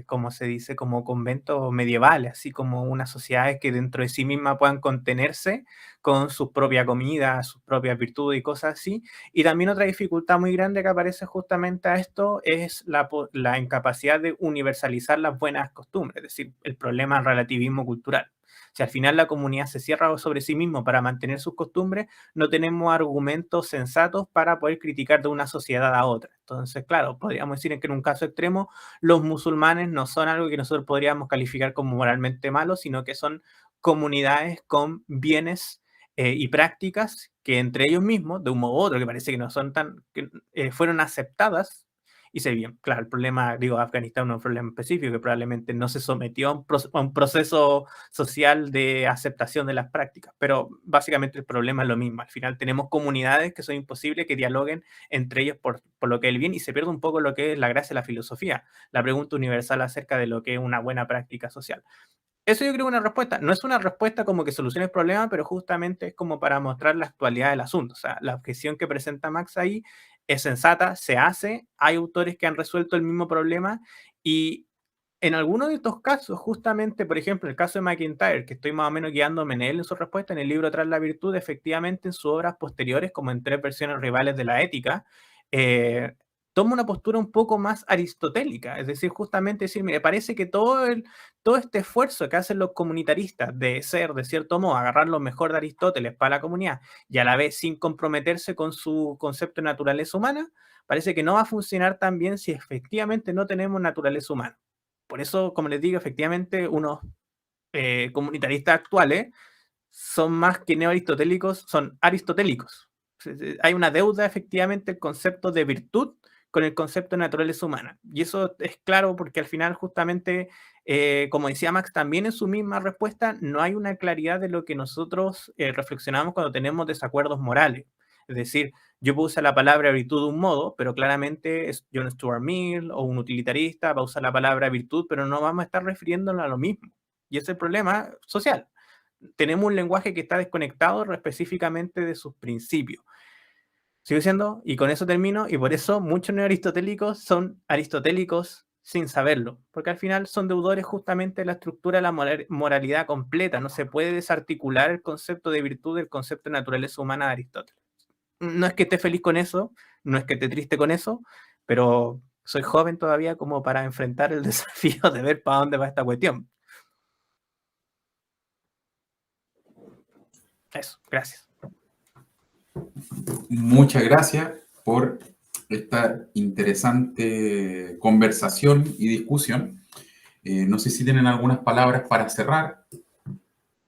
como se dice, como conventos medievales, así como unas sociedades que dentro de sí mismas puedan contenerse con su propia comida, sus propias virtudes y cosas así. Y también otra dificultad muy grande que aparece justamente a esto es la incapacidad de universalizar las buenas costumbres, es decir, el problema del relativismo cultural. Si al final la comunidad se cierra sobre sí mismo para mantener sus costumbres, no tenemos argumentos sensatos para poder criticar de una sociedad a otra. Entonces, claro, podríamos decir que en un caso extremo, los musulmanes no son algo que nosotros podríamos calificar como moralmente malo, sino que son comunidades con bienes y prácticas que entre ellos mismos, de un modo u otro, que parece que no son fueron aceptadas y se bien. Claro, el problema, digo, Afganistán no es un problema específico, que probablemente no se sometió a un proceso social de aceptación de las prácticas, pero básicamente el problema es lo mismo. Al final tenemos comunidades que son imposibles que dialoguen entre ellos por lo que es el bien y se pierde un poco lo que es la gracia de la filosofía, la pregunta universal acerca de lo que es una buena práctica social. Eso yo creo que es una respuesta. No es una respuesta como que solucione el problema, pero justamente es como para mostrar la actualidad del asunto. O sea, la objeción que presenta Max ahí es sensata, se hace, hay autores que han resuelto el mismo problema y en algunos de estos casos, justamente, por ejemplo, el caso de McIntyre, que estoy más o menos guiándome en él en su respuesta, en el libro Tras la virtud, efectivamente en sus obras posteriores, como en Tres versiones rivales de la ética, toma una postura un poco más aristotélica, es decir, justamente decir, mire, parece que todo este esfuerzo que hacen los comunitaristas de ser, de cierto modo, agarrar lo mejor de Aristóteles para la comunidad y a la vez sin comprometerse con su concepto de naturaleza humana, parece que no va a funcionar tan bien si efectivamente no tenemos naturaleza humana. Por eso, como les digo, efectivamente, unos comunitaristas actuales son más que neoaristotélicos, son aristotélicos. Hay una deuda, efectivamente, el concepto de virtud con el concepto de naturaleza humana. Y eso es claro porque al final, justamente, como decía Max, también en su misma respuesta, no hay una claridad de lo que nosotros reflexionamos cuando tenemos desacuerdos morales. Es decir, yo puedo usar la palabra virtud de un modo, pero claramente es John Stuart Mill o un utilitarista va a usar la palabra virtud, pero no vamos a estar refiriéndonos a lo mismo. Y ese es el problema social. Tenemos un lenguaje que está desconectado específicamente de sus principios. Sigo diciendo, y con eso termino, y por eso muchos neoaristotélicos son aristotélicos sin saberlo, porque al final son deudores justamente de la estructura de la moralidad completa. No se puede desarticular el concepto de virtud del concepto de naturaleza humana de Aristóteles. No es que esté feliz con eso, no es que esté triste con eso, pero soy joven todavía como para enfrentar el desafío de ver para dónde va esta cuestión. Eso, gracias. Muchas gracias por esta interesante conversación y discusión. No sé si tienen algunas palabras para cerrar.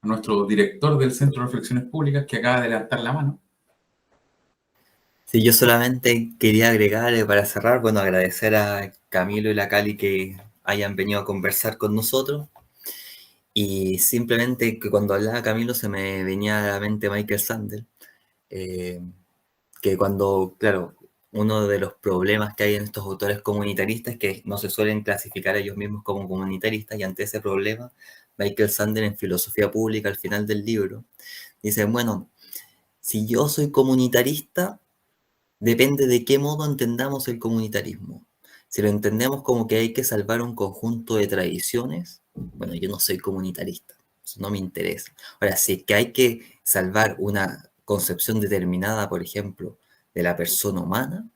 Nuestro director del Centro de Reflexiones Públicas, que acaba de levantar la mano. Sí, yo solamente quería agregar para cerrar, bueno, agradecer a Camilo y la Cali que hayan venido a conversar con nosotros. Y simplemente que cuando hablaba Camilo se me venía a la mente Michael Sandel, que cuando, claro, uno de los problemas que hay en estos autores comunitaristas es que no se suelen clasificar a ellos mismos como comunitaristas, y ante ese problema, Michael Sandel en Filosofía Pública, al final del libro, dice, bueno, si yo soy comunitarista, depende de qué modo entendamos el comunitarismo. Si lo entendemos como que hay que salvar un conjunto de tradiciones, bueno, yo no soy comunitarista, eso no me interesa. Ahora, si es que hay que salvar una concepción determinada, por ejemplo, de la persona humana,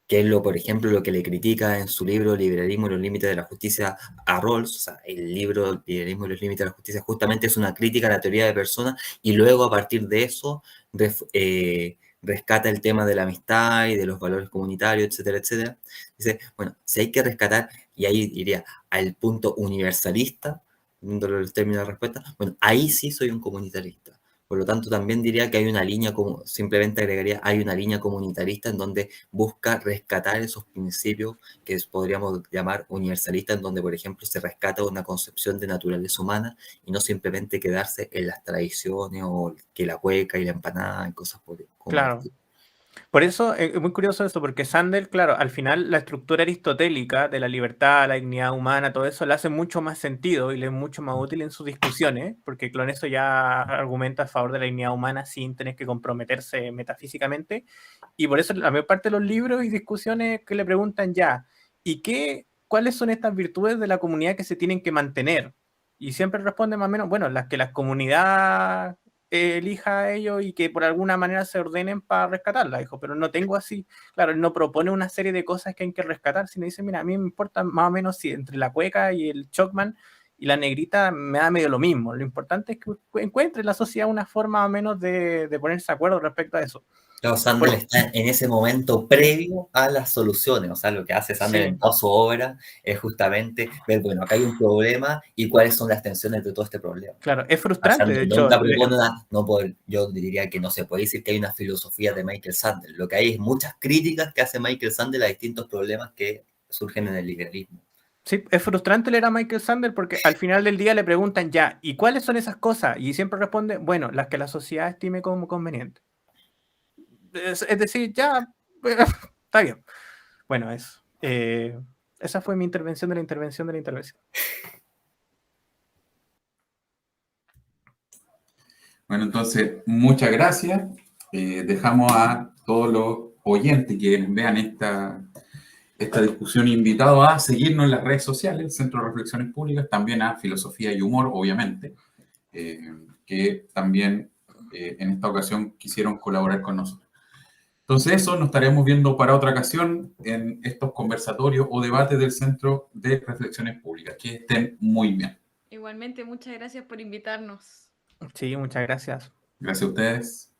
que es por ejemplo, lo que le critica en su libro Liberalismo y los límites de la justicia a Rawls. O sea, el libro Liberalismo y los límites de la justicia justamente es una crítica a la teoría de personas, y luego a partir de eso rescata el tema de la amistad y de los valores comunitarios, etcétera, etcétera. Dice, bueno, si hay que rescatar, y ahí iría al punto universalista, dándole el término de respuesta, bueno, ahí sí soy un comunitarista. Por lo tanto, también diría que hay una línea, como simplemente agregaría, hay una línea comunitarista en donde busca rescatar esos principios que podríamos llamar universalistas, en donde, por ejemplo, se rescata una concepción de naturaleza humana y no simplemente quedarse en las tradiciones o que la cueca y la empanada y cosas por el Claro. Por eso es muy curioso esto, porque Sandel, claro, al final la estructura aristotélica de la libertad, la dignidad humana, todo eso le hace mucho más sentido y le es mucho más útil en sus discusiones, porque con eso ya argumenta a favor de la dignidad humana sin tener que comprometerse metafísicamente. Y por eso la mayor parte de los libros y discusiones que le preguntan ya, ¿y cuáles son estas virtudes de la comunidad que se tienen que mantener? Y siempre responde más o menos, bueno, las que la comunidad elija a ellos y que por alguna manera se ordenen para rescatarla, dijo, pero no tengo así, claro, él no propone una serie de cosas que hay que rescatar, sino dice, mira, a mí me importa más o menos si entre la cueca y el Chocman y la negrita me da medio lo mismo, lo importante es que encuentre la sociedad una forma más o menos de ponerse de acuerdo respecto a eso. Claro, Sandel está en ese momento previo a las soluciones. O sea, lo que hace Sandel en toda su obra es justamente ver, bueno, acá hay un problema y cuáles son las tensiones de todo este problema. Claro, es frustrante, Sandel de hecho. Nunca propone yo diría que no se puede decir que hay una filosofía de Michael Sandel. Lo que hay es muchas críticas que hace Michael Sandel a distintos problemas que surgen en el liberalismo. Sí, es frustrante leer a Michael Sandel porque al final del día le preguntan ya, ¿y cuáles son esas cosas? Y siempre responde, bueno, las que la sociedad estime como conveniente. Es decir, ya, está bien. Bueno, eso. Esa fue mi intervención de la intervención de la intervención. Bueno, entonces, muchas gracias. Dejamos a todos los oyentes que vean esta discusión invitados a seguirnos en las redes sociales, el Centro de Reflexiones Públicas, también a Filosofía y Humor, obviamente, que también en esta ocasión quisieron colaborar con nosotros. Entonces eso, nos estaremos viendo para otra ocasión en estos conversatorios o debates del Centro de Reflexiones Públicas. Que estén muy bien. Igualmente, muchas gracias por invitarnos. Sí, muchas gracias. Gracias a ustedes.